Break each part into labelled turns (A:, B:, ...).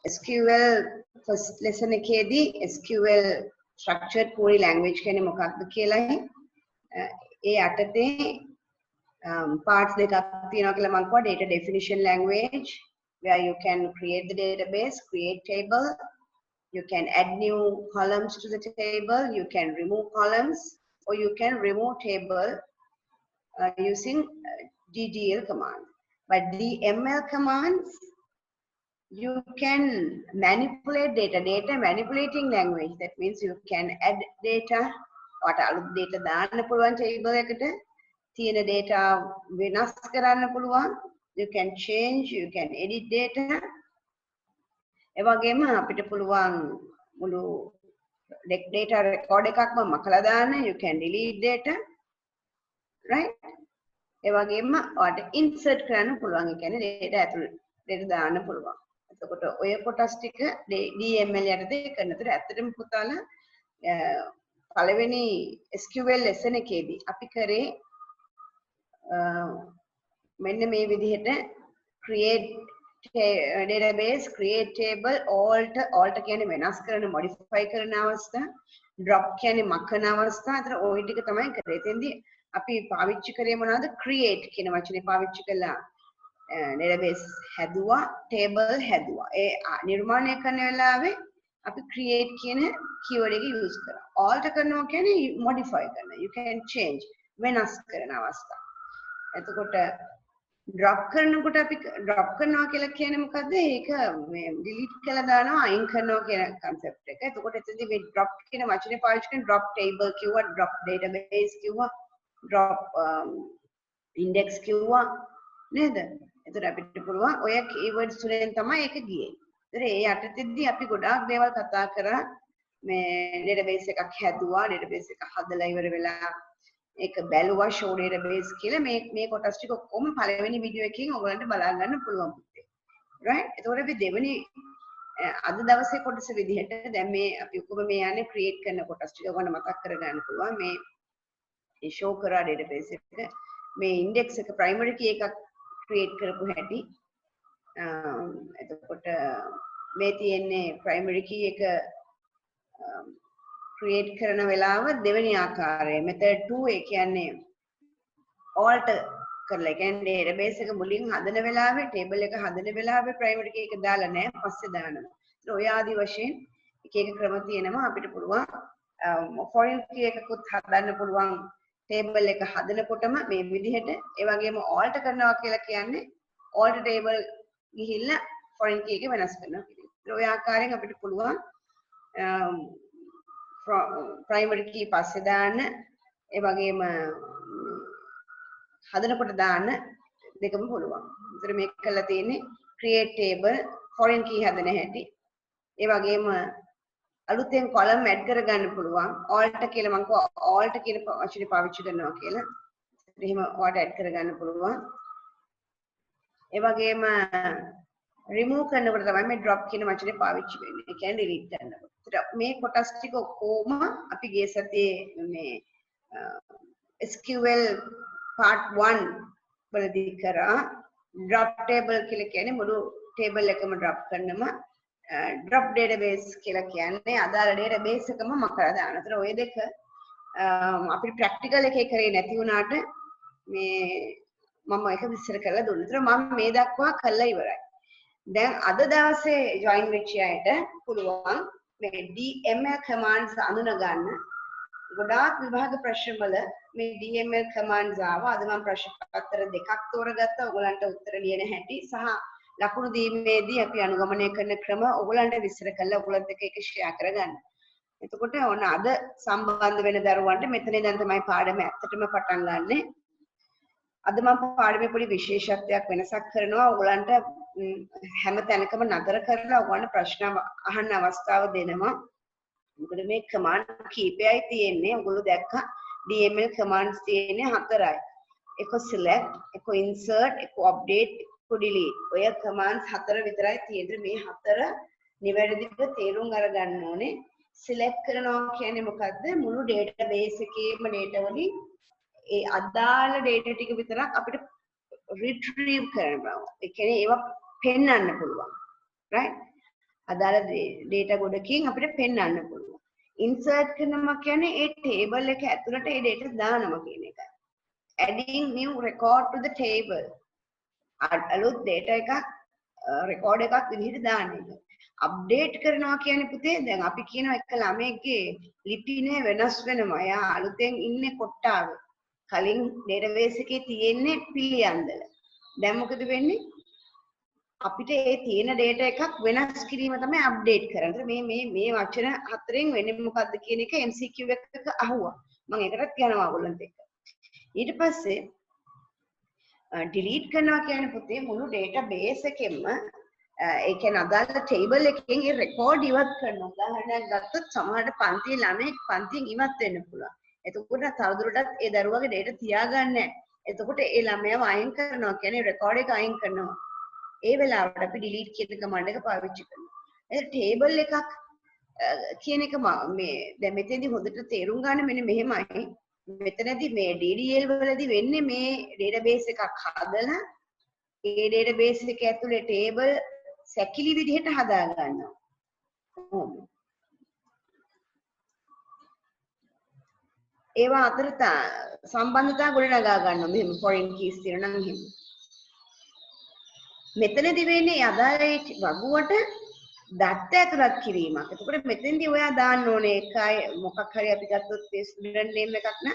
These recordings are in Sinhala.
A: SQL first lesson එකේදී SQL structured query language කියන්නේ මොකක්ද කියලායි ඒ යටතේ parts දෙකක් තියෙනවා කියලා මම කිව්වා. Data definition language where you can create the database, create table, you can add new columns to the table, you can remove columns, or you can remove table using DDL command. But DML commands, you can manipulate data manipulating language. That means you can add data, or data දාන්න පුළුවන් table එකට, තියෙන data වෙනස් කරන්න පුළුවන්, you can change, you can edit data. ඒ වගේම අපිට පුළුවන් මුළු data record එකක්ම මකලා දාන්න, you can delete data, right? ඒ වගේම ඔයාලට insert කරන්න පුළුවන්. ඒ කියන්නේ data ඇතුළට දාන්න පුළුවන්. එතකොට ඔය කොටස් ටික DML යටතේ කරනතර ඇත්තටම පුතාලා පළවෙනි SQL lesson එකේදී අපි කරේ මෙන්න මේ විදිහට create database, create table, alter කියන්නේ වෙනස් කරන, modify කරන අවස්ථා, drop කියන්නේ මකන අවස්ථා. අතර ওই ටික තමයි කරේ. එතෙන්දී අපි පාවිච්චි කරේ මොනවද? create කියන වචනේ පාවිච්චි කළා. database හැදුවා, table හැදුවා. ඒ නිර්මාණය කරන වෙලාවේ අපි create කියන keyword එක use කරා. alter කරනවා කියන්නේ modify කරනවා. You can change, වෙනස් කරන අවස්ථා. එතකොට drop කරනකොට අපි drop කරනවා කියලා කියන්නේ මොකද්ද? ඒක මේ delete කළා දානවා, අයින් කරනවා කියන concept එක. එතකොට එතනදී මේ drop කියන වචනේ පාවිච්චි කරන drop table කිව්වා, drop database කිව්වා, drop index කිව්වා නේද? එතකොට අපිට පුළුවන් ඔය keywords තුනෙන් තමයි ඒක ගියේ. ඒතර ඒ යටතේදී අපි ගොඩාක් දේවල් කතා කරා. මේ database එකක් හැදුවා, database එක හදලා ඉවර වෙලා ඒක බැලුවා, show database කියලා. මේ කොටස් ටික ඔක්කොම පළවෙනි වීඩියෝ එකකින් ඔයගලන්ට බලා ගන්න පුළුවන් පුතේ. right? එතකොට අපි දෙවෙනි අද දවසේ කොටස විදිහට දැන් මේ අපි ඔක්කොම මේ යන්නේ create කරන කොටස් ටික ඔයගොල්ලෝ මතක් කරගන්න පුළුවන්. මේ show කරා database එක, මේ index එක primary key එකක් create කරපු හැටි. එතකොට මේ තියෙන්නේ primary key එක create කරන වෙලාව දෙවෙනි ආකාරය method 2. ඒ කියන්නේ alter කරලා, කියන්නේ database එක මුලින් හදන වෙලාවේ, table එක හදන වෙලාවේ primary key එක දාලා නැහැ, පස්සේ දානවා. ඒක ඔය ආදි වශයෙන් එක එක ක්‍රම තියෙනවා. අපිට පුළුවන් foreign key එකකුත් හදන්න පුළුවන් table එක හදනකොටම මේ විදිහට. ඒ වගේම alter කරනවා කියලා කියන්නේ alter table ගිහිල්ලා foreign key එක වෙනස් කරනවා කියන එක. ඔය ආකාරයෙන් අපිට පුළුවන් primary key පස්සේ දාන්න, ඒ වගේම හදනකොට දාන්න, දෙකම පුළුවන්. ඒතර මේක කරලා තියෙන්නේ create table, foreign key හදන හැටි. ඒ වගේම අලුතෙන් column add කරගන්න පුළුවන්. alter කියලා මම කිව්වා, alter කියන වචනේ පාවිච්චි කරනවා කියලා. එහෙම ඔයාලට add කරගන්න පුළුවන්. ඒ වගේම remove කරනකොට තමයි මේ drop කියන වචනේ පාවිච්චි වෙන්නේ. ඒ කියන්නේ delete කරනකොට. මේ කොටස් ටික ඔක්කොම අපි ගිය සතියේ මේ SQL part 1 වලදී කරා. drop table කියලා කියන්නේ මුළු table එකම drop කරනම, drop database කියලා කියන්නේ අදාළ database එකම මකලා දාන. අතර ඔය දෙක අපිට practical එකේ කරේ නැති වුණාට මේ මම ඒක විස්තර කරලා දුන්නා. ඒතර මම මේ දක්වා කරලා ඉවරයි. දැන් අද දවසේ join වෙච්ච අයට පුළුවන් මේ DML commands අඳුන ගන්න. ගොඩාක් විභාග ප්‍රශ්න වල මේ DML commands ආවා. අද මම ප්‍රශ්න පත්‍ර දෙකක් තෝරගත්තා. ඔයගලන්ට උත්තර ලියන හැටි සහ ලකුණු දීමේදී අපි අනුගමනය කරන ක්‍රම ඔයගලන්ට විස්තර කරලා ඔයගලත් එක්ක ඒක share කරගන්න. එතකොට ඕන අද සම්බන්ධ වෙන දරුවන්ට මෙතන ඉඳන් තමයි පාඩම ඇත්තටම පටන් ගන්නෙ. අද මම පාඩමේ පොඩි විශේෂත්වයක් වෙනසක් කරනවා. ඔයගලන්ට හැම තැනකම නතර කරලා ඔයගලන්ට ප්‍රශ්න අහන්න අවස්ථාව දෙනවා. මොකද මේ command කීපයයි තියෙන්නේ. ඔයගොල්ලෝ දැක්කා DML commands තියෙන්නේ 4යි. එක select, එක insert, එක update, එක delete. ඔය commands 4 විතරයි තියෙන්නේ. මේ 4 නිවැරදිව තේරුම් අරගන්න ඕනේ. select කරනවා කියන්නේ මොකද්ද? මුළු database එකේම data වලින් ඒ අදාළ data ටික විතරක් අපිට retrieve කරනවා. ඒ කියන්නේ ඒවා පෙන්වන්න පුළුවන්. right? අදාළ data ගොඩකින් අපිට පෙන්වන්න පුළුවන්. insert කරනවා කියන්නේ ඒ table එක ඇතුළට ඒ data දානවා කියන එක. adding new record to the table. අලුත් data එකක් record එකක් විදිහට දාන්න එක. අප්ඩේට් කරනවා කියන්නේ පුතේ දැන් අපි කියනවා එක ළමයෙක්ගේ ලිපිනේ වෙනස් වෙනවා. එයා අලුතෙන් ඉන්නේ කොට්ටාව. කලින් database එකේ තියෙන්නේ පිළියන්දල. දැන් මොකද වෙන්නේ? අපිට ඒ තියෙන data එකක් වෙනස් කිරීම තමයි අප්ඩේට් කරන්නේ. මේ වචන හතරෙන් වෙන්නේ මොකද්ද කියන එක MCQ එකක අහුවා. මම ඒකටත් යනවා ඔයගොල්ලන්ට එක්ක. ඊට පස්සේ delete කරනවා කියන්නේ පුතේ මුළු database එකෙන්ම ඒ කියන්නේ අදාළ table එකකින් ඒ record ඉවත් කරනවා. උදාහරණයක් ගත්තොත් සමහරට පන්ති ළමෙක් පන්තියෙන් ඉවත් වෙන්න පුළුවන්. එතකොට තවදුරටත් ඒ දරුවගේ data තියාගන්නේ නැහැ. එතකොට ඒ ළමයාව අයින් කරනවා කියන්නේ record එක අයින් කරනවා. ඒ වෙලාවට අපි delete කියන command එක පාවිච්චි කරනවා. ඒ table එකක් කියන එක මේ දැන් මෙතෙන්දී හොඳට තේරුම් ගන්න මෙන්න මෙහෙමයි. මෙතනදී මේ DDL වලදී වෙන්නේ මේ database එකක් හදලා ඒ database එක ඇතුලේ table සැකිලි විදිහට හදා ගන්නවා. ඒවා අතර සම්බන්ධතා ගොඩනගා ගන්නවා. මෙහෙම foreign keys තියෙනවා නම් එහෙම. මෙතනදී වෙන්නේ අදාළ වගුවට දත්ත ඇතුළත් කිරීමක්. එතකොට මෙතෙන්දී ඔයා දාන්න ඕනේ එකයි මොකක් හරි අපි ගත්තොත් ඒ ස්ටුඩන්ට් නේම් එකක් න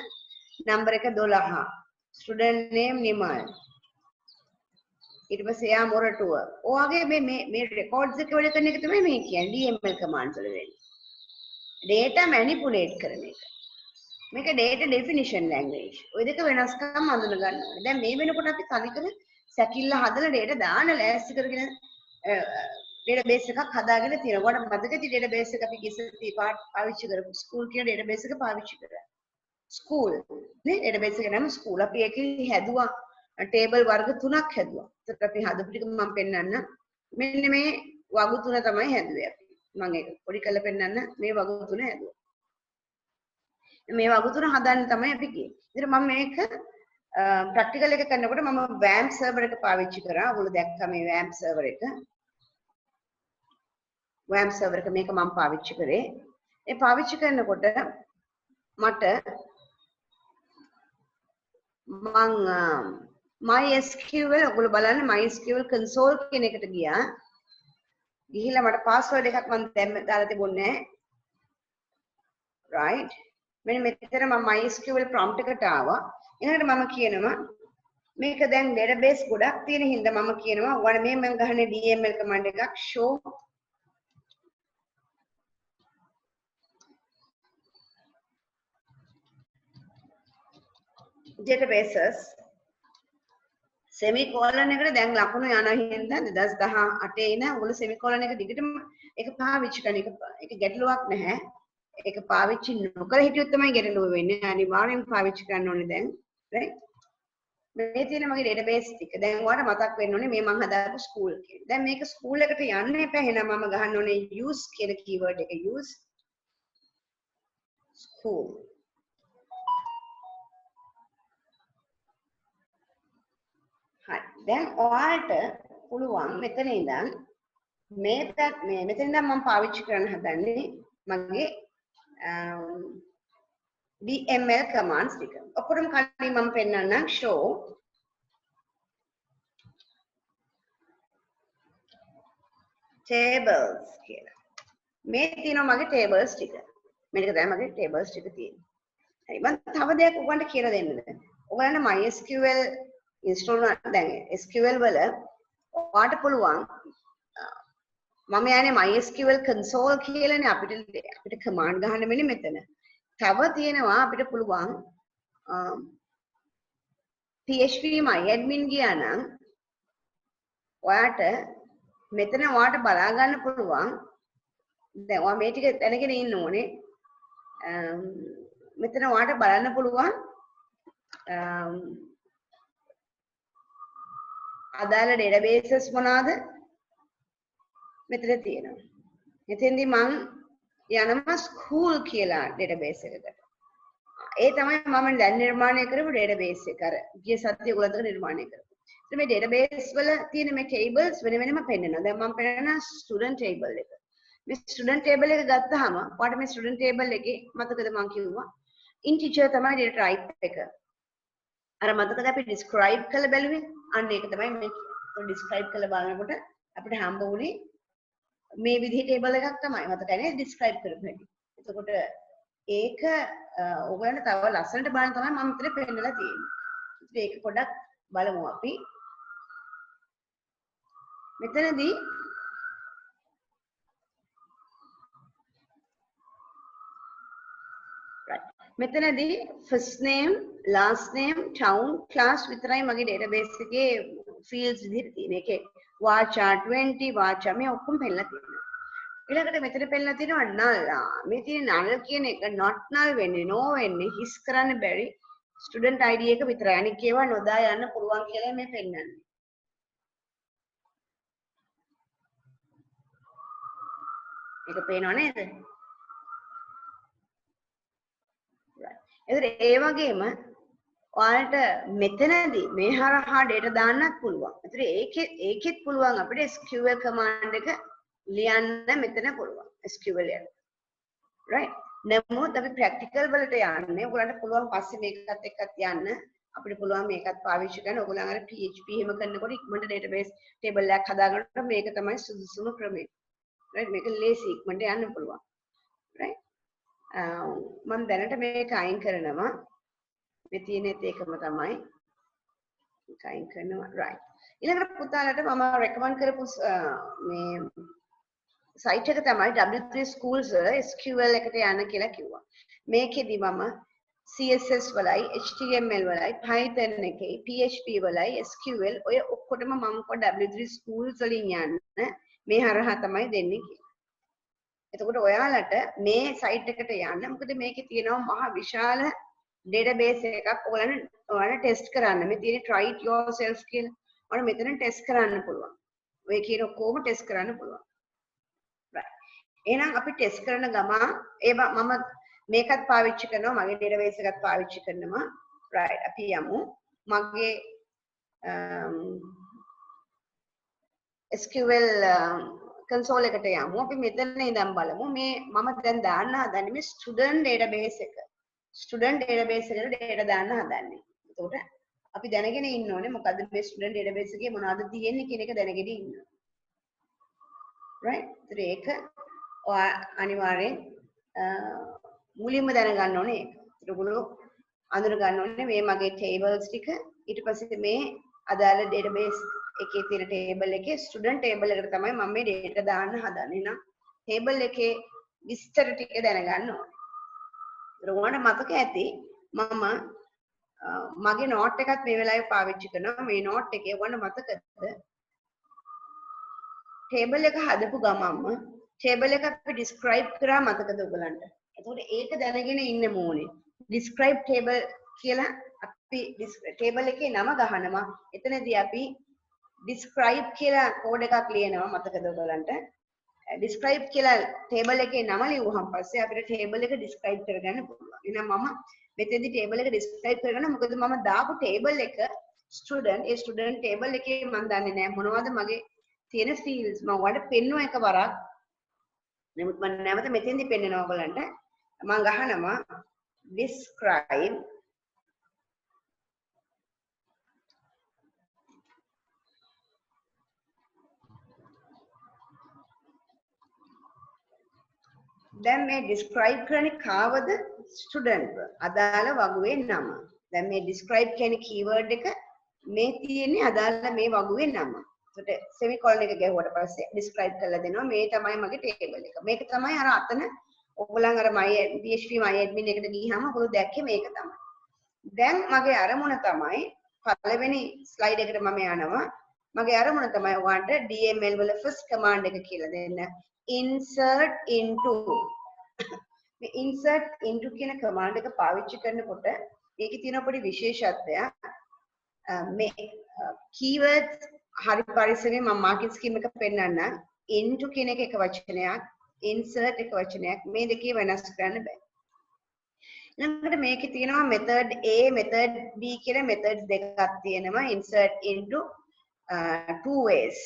A: නම්බර එක 12. Student name Nimal. ඊට පස්සේ යා මොරටුව. ඔයගේ මේ රෙකෝඩ්ස් එක වල කරන එක තමයි මේ කියන්නේ DML කමාන්ඩ්ස් වල වෙන්නේ. data manipulate කරන එක. මේක data definition language. ඔය දෙක වෙනස්කම් අඳුන ගන්න ඕනේ. දැන් මේ වෙනකොට අපි තනිකර සැකිල්ල හදලා data දාන ලෑස්ති කරගෙන database එකක් හදාගෙන තියෙනවා. ඔයාලට මතකද database එක අපි කිසි පාවිච්චි කරපු school කියන database එක පාවිච්චි කරා. school නේ database එක නම school. අපි ඒකේ හැදුවා table වර්ග 3ක් හැදුවා. ඒත් අපි හදපු ටික මම පෙන්නන්න. මෙන්න මේ වගු 3 තමයි හැදුවේ අපි. මම ඒක පොඩි කරලා පෙන්නන්න මේ වගු 3 හැදුවා. මේ වගු 3 හදන්න තමයි අපි ගියේ. ඉතින් මම මේක ප්‍රැක්ටිකල් එක කරනකොට මම WAMP server එක පාවිච්චි කරා. ඔයගොල්ලෝ දැක්කා මේ WAMP server එක. WAMP server එක මේක මම පාවිච්චි කරේ. ඒ පාවිච්චි කරනකොට මට MySQL ඔයගොල්ලෝ බලන්න MySQL console කියන එකට ගියා. ගිහිල්ලා මට password එකක් මම දාලා තිබුණේ නැහැ. right. මෙන්න මෙතන මම MySQL prompt එකට ආවා. ඊළඟට මම කියනවා මේක දැන් database ගොඩක් තියෙන හින්දා මම කියනවා ඔයාලා මේ මම ගහන්නේ DML command එකක් show databases semicolon එකට දැන් ලකුණු යන හින්දා 2018 ඉඳන් ඔයගොල්ලෝ semicolon එක දිගටම ඒක පාවිච්චි කරන එක ගැටලුවක් නැහැ. ඒක පාවිච්චි නොකර හිටියොත් තමයි ගැටලුව වෙන්නේ. අනිවාර්යෙන් පාවිච්චි කරන්න ඕනේ දැන්. right? මේ තියෙන මගේ database ටික. දැන් ඔයාලට මතක් වෙන්න ඕනේ මේ මම හදාපු school කියන. දැන් මේක school එකට යන්න එපා. එහෙනම් මම ගහන්න ඕනේ use කියන keyword එක use school. හරි. දැන් ඔයාලට පුළුවන් මෙතන ඉඳන් මෙතන ඉඳන් මම පාවිච්චි කරන්න හදන්නේ මගේ DML commands ටික. ඔක්කොටම කලින් මම පෙන්නන්නම් show tables කියලා. මේ තියෙනවා මගේ tables ටික. මේක තමයි මගේ tables ටික තියෙන්නේ. හරි මම තව දෙයක් ඔයගොල්ලන්ට කියලා දෙන්නද? ඔයගොල්ලන්ට MySQL install දැන් SQL වල ඔයාලට පුළුවන් මම යන්නේ MySQL console කියලානේ අපිට command ගහන්න වෙන්නේ මෙතන. තව තියෙනවා අපිට පුළුවන් PHP myadmin ගියා නම් ඔයාට මෙතන ඔයාට බලා ගන්න පුළුවන් දැන් ඔයා මේ ටික දැනගෙන ඉන්න ඕනේ මෙතන ඔයාට බලන්න පුළුවන් අදාළ databases මොනවාද මෙතන තියෙනවා. එතෙන්දී මම යනවා school කියලා database එකකට. ඒ තමයි මම දැන් නිර්මාණය කරපු database එක. අර ගිය සතියේ ඔයගොල්ලන්ට නිර්මාණය කරපු. ඉතින් මේ database වල තියෙන මේ tables වෙන වෙනම පෙන්නනවා. දැන් මම පෙන්නන student table එක. මේ ස්ටුඩන්ට් ටේබල් එක ගත්තාම ඔයාලට මේ ස්ටුඩන්ට් ටේබල් එකේ මතකද මම කිව්වා ඉන්ටිජර් තමයි data type එක. අර මතකද අපි describe කරලා බැලුවේ? අන්න ඒක තමයි මේ describe කරලා බලනකොට අපිට හම්බ වුණේ මේ විදිහේ ටේබල් එකක් තමයි. මතකයි නේද describe කරපු හැටි. එතකොට ඒක ඔයගලන්ට තව ලස්සනට බලන්න තමයි මම මෙතන පෙන්නලා තියෙන්නේ. ඉතින් ඒක පොඩ්ඩක් බලමු අපි. මෙතනදී මෙතනදී first name, last name, town, class විතරයි මගේ database එකේ fields විදිහට තියෙන්නේ. ඒකේ වාචා 20 වාචා මේ ඔක්කොම පෙන්නලා තියෙනවා. ඊළඟට මෙතන පෙන්නලා තියෙනවා null. මේ තියෙන null කියන එක not null වෙන්නේ no වෙන්නේ හිස් කරන්න බැරි student id එක විතරයි. අනික ඒවා නොදා යන්න පුළුවන් කියලා මේ පෙන්නන්නේ. ඒක පේනව නේද? එතකොට ඒ වගේම ඔයාලට මෙතනදී මේ හරහා data දාන්නත් පුළුවන්. එතකොට ඒකෙත් පුළුවන් අපිට SQL command එක ලියන්න මෙතන පුළුවන්. SQL එක. right? නමුත් අපි practical වලට යන්නේ ඔයගලන්ට පුළුවන් පස්සේ මේකත් එක්කත් යන්න අපිට පුළුවන් මේකත් පාවිච්චි කරන්න. ඔයගලන් අර PHP එහෙම කරනකොට ඉක්මනට database table එකක් හදාගන්නකොට මේක තමයි සුදුසුම ක්‍රමය. right? මේක ලේසි ඉක්මනට යන්න පුළුවන්. right? මම දැනට මේක අයින් කරනවා. මේ තියෙනෙත් ඒකම තමයි. මේක අයින් කරනවා. right. ඊළඟට පුතාලට මම රෙකමන්ඩ් කරපු මේ සයිට් එක තමයි W3 Schools SQL එකට යන්න කියලා කිව්වා. මේකෙදි මම CSS වලයි HTML වලයි Python එකේ PHP වලයි SQL ඔය ඔක්කොටම මම W3 Schools වලින් යන්න මේ හරහා තමයි දෙන්නේ කියලා. එතකොට ඔයාලට මේ සයිට් එකට යන්න මොකද මේකේ තියෙනවා මහා විශාල database එකක් ඔයාලට ටෙස්ට් කරන්න. මේ තියෙන try it yourself කියලා. ඔයාලා මෙතන ටෙස්ට් කරන්න පුළුවන්. ඔය කියන ඔක්කොම ටෙස්ට් කරන්න පුළුවන්. right. එහෙනම් අපි ටෙස්ට් කරන ගමන් මම මේකත් පාවිච්චි කරනවා මගේ database එකත් පාවිච්චි කරනවා. right. අපි යමු මගේ SQL console එකට යමු. අපි මෙතන ඉඳන් බලමු මේ මම දැන් දාන්න හදන්නේ මේ student database එක. student database එකට data දාන්න හදන්නේ. එතකොට අපි දැනගෙන ඉන්න ඕනේ මොකද්ද මේ student database එකේ මොනවද තියෙන්නේ කියන එක දැනගෙන ඉන්න. right? ඒක අනිවාර්යෙන් මුලින්ම දැනගන්න ඕනේ ඒක. ඒගොල්ලෝ අඳුර ගන්න ඕනේ මේ මගේ tables ටික ඊට පස්සේ මේ අදාළ database එකේ තියෙන table එකේ student table එකට තමයි මම මේ data දාන්න හදන්නේ. නම් table එකේ විස්තර ටික දැනගන්න ඕනේ. ඔයාලට මතක ඇති මම මගේ note එකත් මේ වෙලාවේ පාවිච්චි කරනවා. මේ note එකේ ඔයාලට මතකද table එක හදපු ගමන්ම table එක අපි describe කරා මතකද ඔයගලන්ට? එතකොට ඒක දැනගෙන ඉන්න ඕනේ. describe table කියලා අපි table එකේ නම ගහනවා. එතනදී අපි describe කියලා කෝඩ් එකක් ලියනවා මතකද ඔයගලන්ට? describe කියලා table එකේ නම ලියුවහම පස්සේ අපිට table එක describe කරගන්න පුළුවන්. එහෙනම් මම මෙතෙන්දි table එක describe කරගන්න මොකද මම දාපු table එක student ඒ student table එකේ මම දන්නේ නැහැ මොනවද මගේ තියෙන fields මම ඔයාලට පෙන්නුව එකවරක්. නමුත් මම නැවත මෙතෙන්දි පෙන්නනවා ඔයගලන්ට. මම ගහනවා describe දැන් මේ describe කරන්නේ කාවද student අදාළ වගුවේ නම. දැන් මේ describe කියන keyword එක මේ තියෙන්නේ අදාළ මේ වගුවේ නම. ඒකට semicolon එක ගැහුවට පස්සේ describe කරලා දෙනවා මේ තමයි මගේ table එක. මේක තමයි අර අතන ඔයගොල්ලන් අර PHP myadmin එකට ගිහිහම ඔයගොල්ලෝ දැක්කේ මේක තමයි. දැන් මගේ අරමුණ තමයි පළවෙනි slide එකට මම යනවා. මගේ අරමුණ තමයි ඔයාලට DML වල first command එක කියලා දෙන්න. insert into මේ insert into කියන command එක පාවිච්චි කරනකොට ඒකේ තියෙන පොඩි විශේෂත්වයක් මේ keywords හරි පරිස්සමෙන් මම marking scheme එක පෙන්නන්න. into කියන එක වචනයක් insert එක වචනයක් මේ දෙකේ වෙනස් කරන්න බෑ. ඊළඟට මේකේ තියෙනවා method A method B කියලා methods දෙකක් තියෙනවා insert into two ways.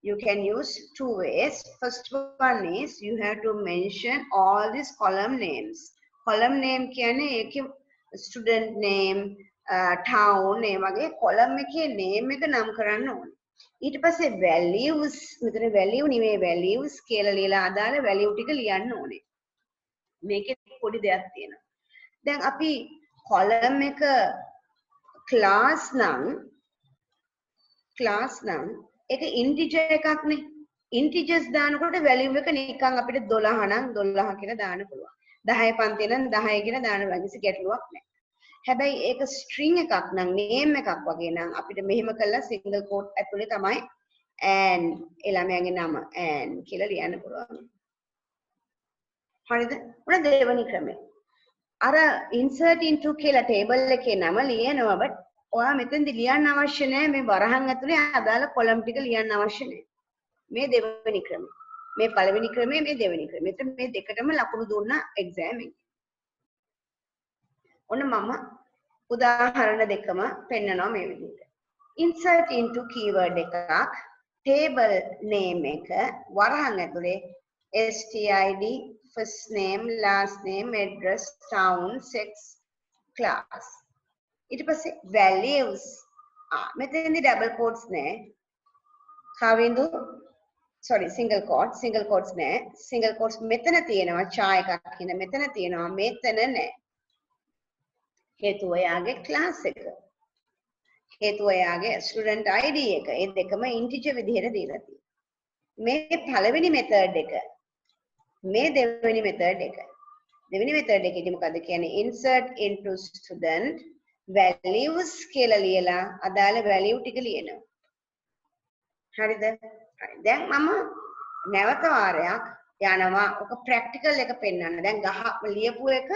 A: You can use two ways. First one is you have to mention all these column names. Column name කියන්නේ ඒකේ student name, town name වගේ column එකේ name එක නම් කරන්න ඕනේ. ඊට පස්සේ values, මෙතන value නෙවෙයි values කියලා ලියලා අදාළ value ටික ලියන්න ඕනේ. මේකේ පොඩි දෙයක් තියෙනවා. දැන් අපි column එක class නම් ඒක integer එකක් නේ. integers දානකොට value එක නිකන් අපිට 12 නම් 12 කියලා දාන්න පුළුවන්. 10 පන්තිය නම් 10 කියලා දාන්න පුළුවන්. කිසි ගැටලුවක් නැහැ. හැබැයි ඒක string එකක් නම් name එකක් වගේ නම් අපිට මෙහෙම කළා single quote ඇතුලේ තමයි and ළමයාගේ නම and කියලා ලියන්න පුළුවන්. හරිද? උන දෙවෙනි ක්‍රමය. අර insert into කියලා table එකේ නම ලියනවා but ඔයා මෙතෙන්දි ලියන්න අවශ්‍ය නැහැ මේ වරහන් ඇතුලේ අදාළ column ටික ලියන්න අවශ්‍ය නැහැ. මේ දෙවෙනි ක්‍රමය. මේ පළවෙනි ක්‍රමය මේ දෙවෙනි ක්‍රමය. මෙතන මේ දෙකටම ලකුණු දුන්නා exam එකේ. ඔන්න මම උදාහරණ දෙකම පෙන්නනවා මේ විදිහට. insert into keyword එකක් table name එක වරහන් ඇතුලේ stid first name last name address town sex class ඊට පස්සේ values මෙතනදී double quotes නෑ කවිඳු sorry single quotes නෑ single quotes මෙතන තියෙනවා chා එකක් කියන මෙතන තියෙනවා මෙතන නෑ හේතුව එයාගේ class එක හේතුව එයාගේ student id එක ඒ දෙකම integer විදිහට දීලා තියෙනවා මේ පළවෙනි method එක මේ දෙවෙනි method එක දෙවෙනි method එකේදී මොකද කියන්නේ insert into student values කියලා ලියලා අදාළ value ටික ලියනවා හරිද දැන් මම නැවත වාරයක් යනවා ඔක practical එක පෙන්නන්න දැන් ගහ ලියපු එක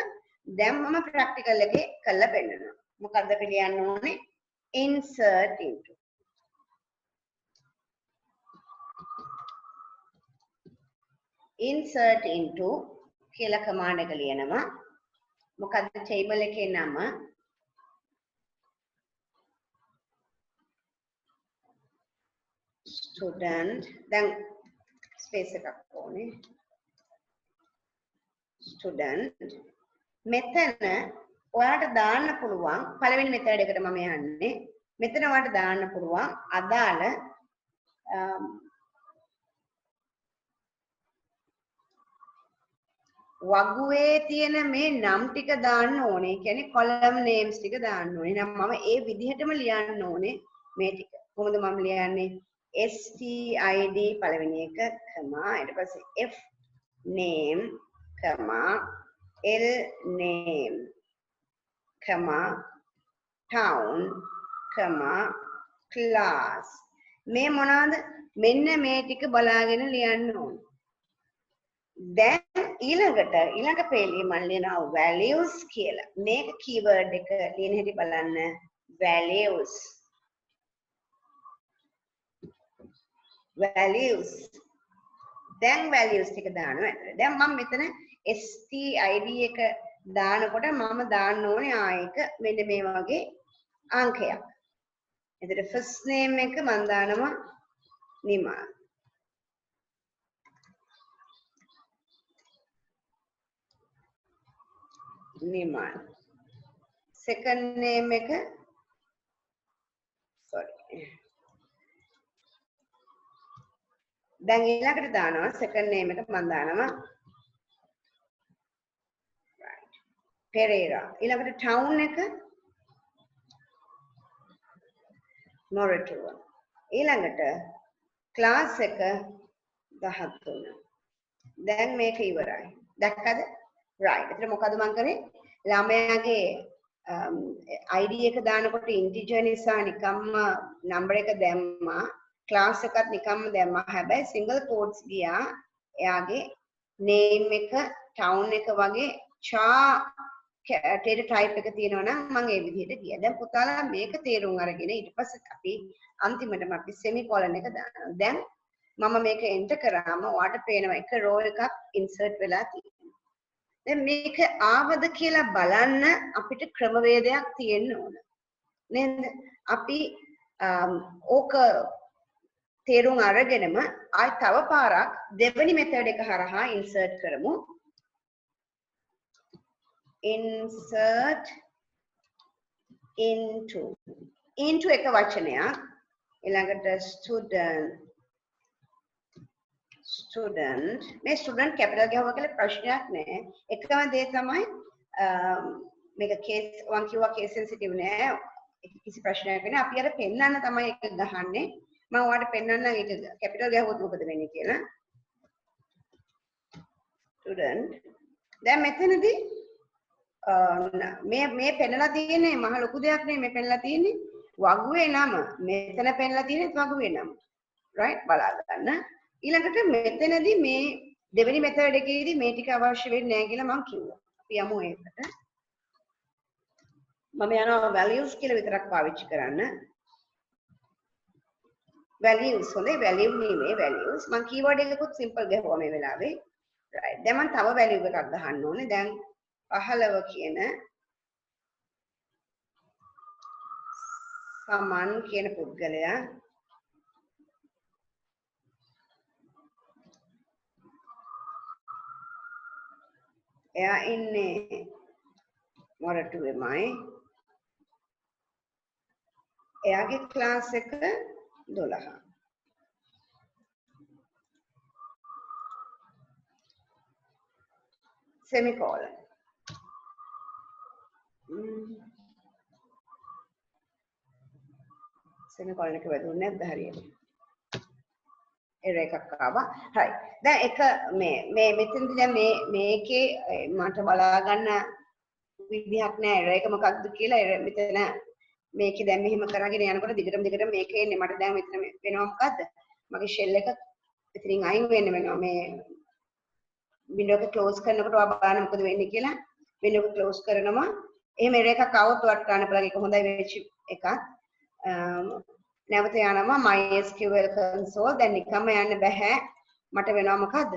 A: දැන් මම practical එකේ කරලා පෙන්නනවා මොකද්ද අපි ලියන්න ඕනේ insert into කියලා command එක ලියනවා මොකද්ද table එකේ නම student දැන් space එකක් ඕනේ student මෙතන ඔයාලට දාන්න පුළුවන් පළවෙනි method එකට මම යන්නේ මෙතන ඔයාලට දාන්න පුළුවන් අදාළ වගුවේ තියෙන මේ නම් ටික දාන්න ඕනේ. කියන්නේ column names ටික දාන්න ඕනේ. නම් මම ඒ විදිහටම ලියන්න ඕනේ මේ ටික. කොහොමද මම ලියන්නේ? stid පළවෙනි එක, ඊට පස්සේ f name, l name, town, class. මේ මොනවාද? මෙන්න මේ ටික බලාගෙන ලියන්න ඕනේ. දැන් ඊළඟ පේලිය මම ලියනවා values කියලා. මේක keyword එක ලියන හැටි බලන්න. values. දැන් values ටික දානවා ඇතර. දැන් මම මෙතන stid එක දානකොට මම දාන්න ඕනේ ආයක මෙන්න මේ වගේ අංකයක්. එතකොට first name එක මම දානවා නිමාල්. second name එක දැන් ඊළඟට දානවා second name එක මම දානවා Pereira ඊළඟට town එක Moratuwa ඊළඟට class එක 13 දැන් මේක ඉවරයි දැක්කද right එතන මොකද මම කරේ ළමයාගේ id එක දානකොට integer නිසා නිකම්ම number එක දැම්මා class එකත් නිකම්ම දැම්මා හැබැයි single quotes ගියා එයාගේ name එක town එක වගේ char data type එක තියෙනවා නම් මම ඒ විදිහට ගියා දැන් පුතාලා මේක තේරුම් අරගෙන ඊට පස්සේ අපි අන්තිමටම අපි semicolon එක දානවා දැන් මම මේක enter කරාම ඔයාලට පේනවා එක row එකක් insert වෙලා තියෙනවා දැන් මේක ආවද කියලා බලන්න අපිට ක්‍රමවේදයක් තියෙන්න ඕන නේද අපි ඕක තේරුම් අරගෙනම ආයි තව පාරක් දෙවෙනි මෙතඩ් එක හරහා ඉන්සර්ට් කරමු. insert into එක වචනයක් ඊළඟට student මේ student capital ගහුවා කියලා ප්‍රශ්නයක් නෑ. එකම දේ තමයි මේක case වන් කිව්වා case sensitive නෑ. කිසි ප්‍රශ්නයක් නෑ. අපි අර පෙන්නන්න තමයි එක ගහන්නේ. මම ඔයාලට පෙන්නන්න ඒක capital ගහුවොත් මොකද වෙන්නේ කියලා. student දැන් මෙතනදී මේ පෙන්නලා තියෙන්නේ මහ ලොකු දෙයක් නෙමෙයි මේ පෙන්නලා තියෙන්නේ වගුවේ නම. මෙතන පෙන්නලා තියෙන්නේ වගුවේ නම. right බලා ගන්න. ඊළඟට මෙතනදී මේ දෙවෙනි මෙතඩ් එකේදී මේ ටික අවශ්‍ය වෙන්නේ නැහැ කියලා මම කිව්වා. අපි යමු ඒකට. මම යනවා values කියලා විතරක් පාවිච්චි කරන්න. values හොඳේ value නෙමෙයි values. මම keyword එකකුත් simple ගහුවා මේ වෙලාවේ. right දැන් මම තව value එකක් ගහන්න ඕනේ. දැන් 15 කියන සමන් කියන පුද්ගලයා එයා ඉන්නේ මොරටුවේමයි. එයාගේ ක්ලාස් එක 12. semicolon. semicolon එක වැදුනේ නැද්ද හරියට? error එකක් ආවා. හරි. දැන් එක මේ මෙතනදී දැන් මේකේ මට බලා ගන්න විදිහක් නෑ error එක මොකක්ද කියලා. error මෙතන මේකේ දැන් මෙහෙම කරගෙන යනකොට දිගටම මේක එන්නේ. මට දැන් මෙතන වෙනවා මොකද්ද? මගේ shell එක ඉතින් අයින් වෙන්න වෙනවා. මේ window එක close කරනකොට ඔයා බලන්න මොකද වෙන්නේ කියලා. window එක close කරනවා. එහෙම error එකක් આવොත් ඔයාලට ගන්න පුළුවන්. ඒක හොඳයි වෙච්ච එකක්. නැවත යනවා MySQL console. දැන් නිකම්ම යන්න බෑ. මට වෙනවා මොකද්ද?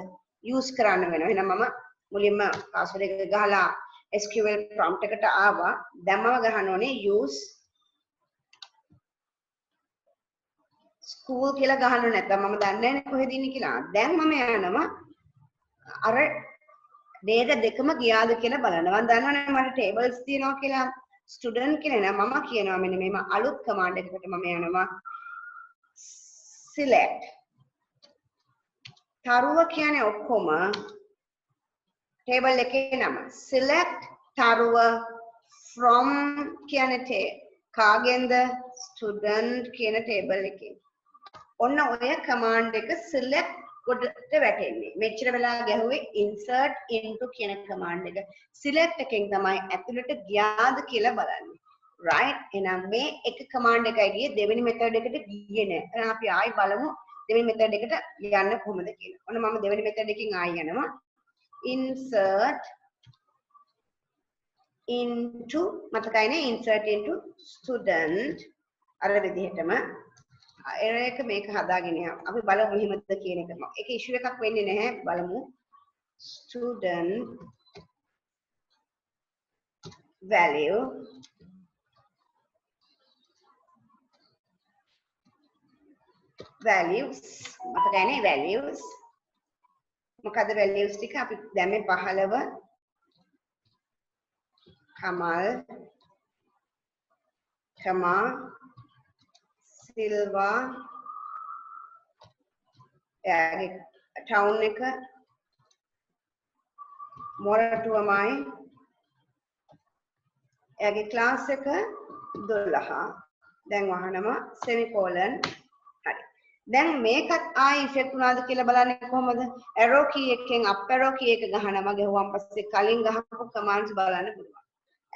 A: use කරන්න වෙනවා. එහෙනම් මම මුලින්ම password එක ගහලා SQL prompt එකට ආවා. දැන් මම ගහන්න ඕනේ use school කියලා ගහන්න ඕනේ. නැත්නම් මම දන්නේ නැහැ කොහෙද ඉන්නේ කියලා. දැන් මම යනවා අර data දෙකම ගියාද කියලා බලන්න. මම දන්නවනේ මට tables තියෙනවා කියලා. student කියලා නෑ මම කියනවා මෙන්න මේම අලුත් command එකකට මම යනවා select තරුව කියන්නේ ඔක්කොම table එකේ නම select තරුව from කියන්නේ කාගෙන්ද student කියන table එකේ ඔන්න ඔය command එක select කොටට වැටෙන්නේ මෙච්චර වෙලා ගැහුවේ insert into කියන command එක select එකෙන් තමයි ඇතුළට ගියාද කියලා බලන්නේ right එහෙනම් මේ එක command එකයි ගියේ දෙවෙනි method එකට ගියේ නැහැ එහෙනම් අපි ආයි බලමු දෙවෙනි method එකට යන්න කොහොමද කියලා ඔන්න මම දෙවෙනි method එකකින් ආයි යනවා insert into මතකයිනේ insert into student අර විදිහටම error එක මේක හදාගෙන යනවා. අපි බලමු එහෙමද කියන එක. ඒක issue එකක් වෙන්නේ නැහැ. බලමු. student value values මතකයිනේ values මොකද values ටික අපි දැන් මේ 15 කමල් කමා සිල්වා එයාගේ ටවුන් එක මොරටුවමයි එයාගේ ක්ලාස් එක 12 දැන් වහනවා semicolon හරි දැන් මේකත් ආයි ඉෆෙක්ට් වුණාද කියලා බලන්නේ කොහොමද arrow key එකෙන් up arrow key එක ගහනවා ගහුවාන් පස්සේ කලින් ගහපු commands බලන්න පුළුවන්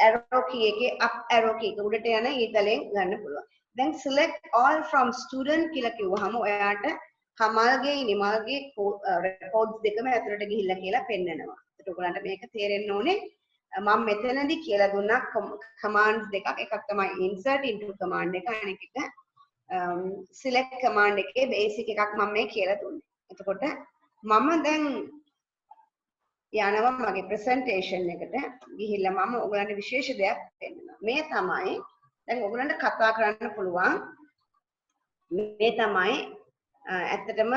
A: arrow key එකේ up arrow key එක උඩට යන ඊතලෙන් ගන්න පුළුවන් then select all from student කියලා කිව්වහම ඔයාට කමල්ගේ නිමල්ගේ records දෙකම ඇතුළට ගිහිල්ලා කියලා පෙන්නනවා. ඒකට ඔයගලන්ට මේක තේරෙන්න ඕනේ. මම මෙතනදී කියලා දුන්නා commands දෙකක්. එකක් තමයි insert into command එක අනෙක් එක select command එකේ basic එකක් මම මේ කියලා දුන්නේ. එතකොට මම දැන් යනවා මගේ presentation එකට ගිහිල්ලා මම ඔයගලන්ට විශේෂ දෙයක් පෙන්නනවා. මේ තමයි දැන් ඔයගලන්ට කතා කරන්න පුළුවන් මේ තමයි ඇත්තටම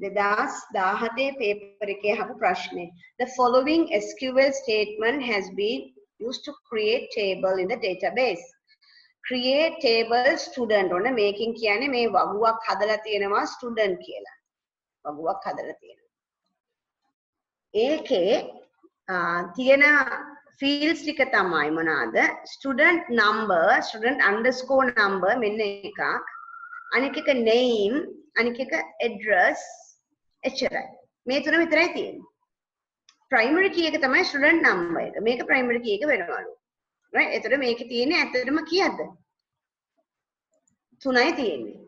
A: 2017 පේපර් එකේ අහපු ප්‍රශ්නේ. The following SQL statement has been used to create table in the database. Create table student ඕන මේකෙන් කියන්නේ මේ වගුවක් හදලා තියෙනවා student කියලා. වගුවක් හදලා තියෙනවා. ඒකේ තියෙන fields ටික තමයි මොනවාද? student number, student underscore number මෙන්න එකක්. අනික එක name, අනික එක address, එච්චරයි. මේ තුන විතරයි තියෙන්නේ. primary key එක තමයි student number එක. මේක primary key එක වෙනවලු. right? එතකොට මේකේ තියෙන්නේ ඇත්තටම කීයක්ද? 3යි තියෙන්නේ.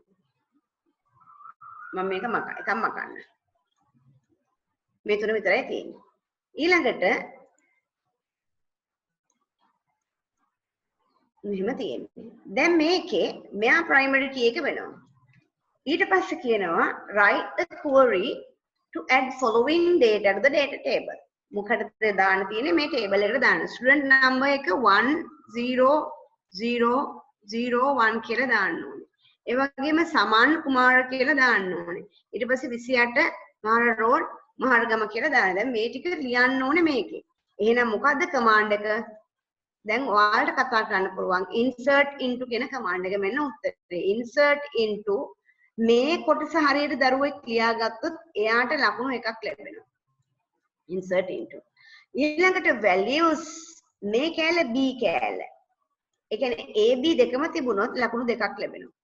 A: මම මේක එකක් මකන්න. මේ තුන විතරයි තියෙන්නේ. ඊළඟට මෙහෙම තියෙන්නේ. දැන් මේකේ මෙයා primary key එක වෙනවා. ඊට පස්සේ කියනවා write a query to add following data to the data table. මොකටද දාන්න තියෙන්නේ මේ table එකට දාන්න. student number එක 10001 කියලා දාන්න ඕනේ. ඒ වගේම සමන් කුමාර කියලා දාන්න ඕනේ. ඊට පස්සේ 28 මහර road මහරගම කියලා දාන්න. දැන් මේ ටික ලියන්න ඕනේ මේකේ. එහෙනම් මොකද්ද command එක? දැන් ඔයාලට කතා කරන්න පුළුවන් insert into කියන command එක මෙන්න උත්තරේ. insert into මේ කොටස හරියට දරුවෙක් ලියාගත්තොත් එයාට ලකුණු එකක් ලැබෙනවා. insert into. ඊළඟට values මේ කැලේ b කැලේ. ඒ කියන්නේ a b දෙකම තිබුණොත් ලකුණු දෙකක් ලැබෙනවා.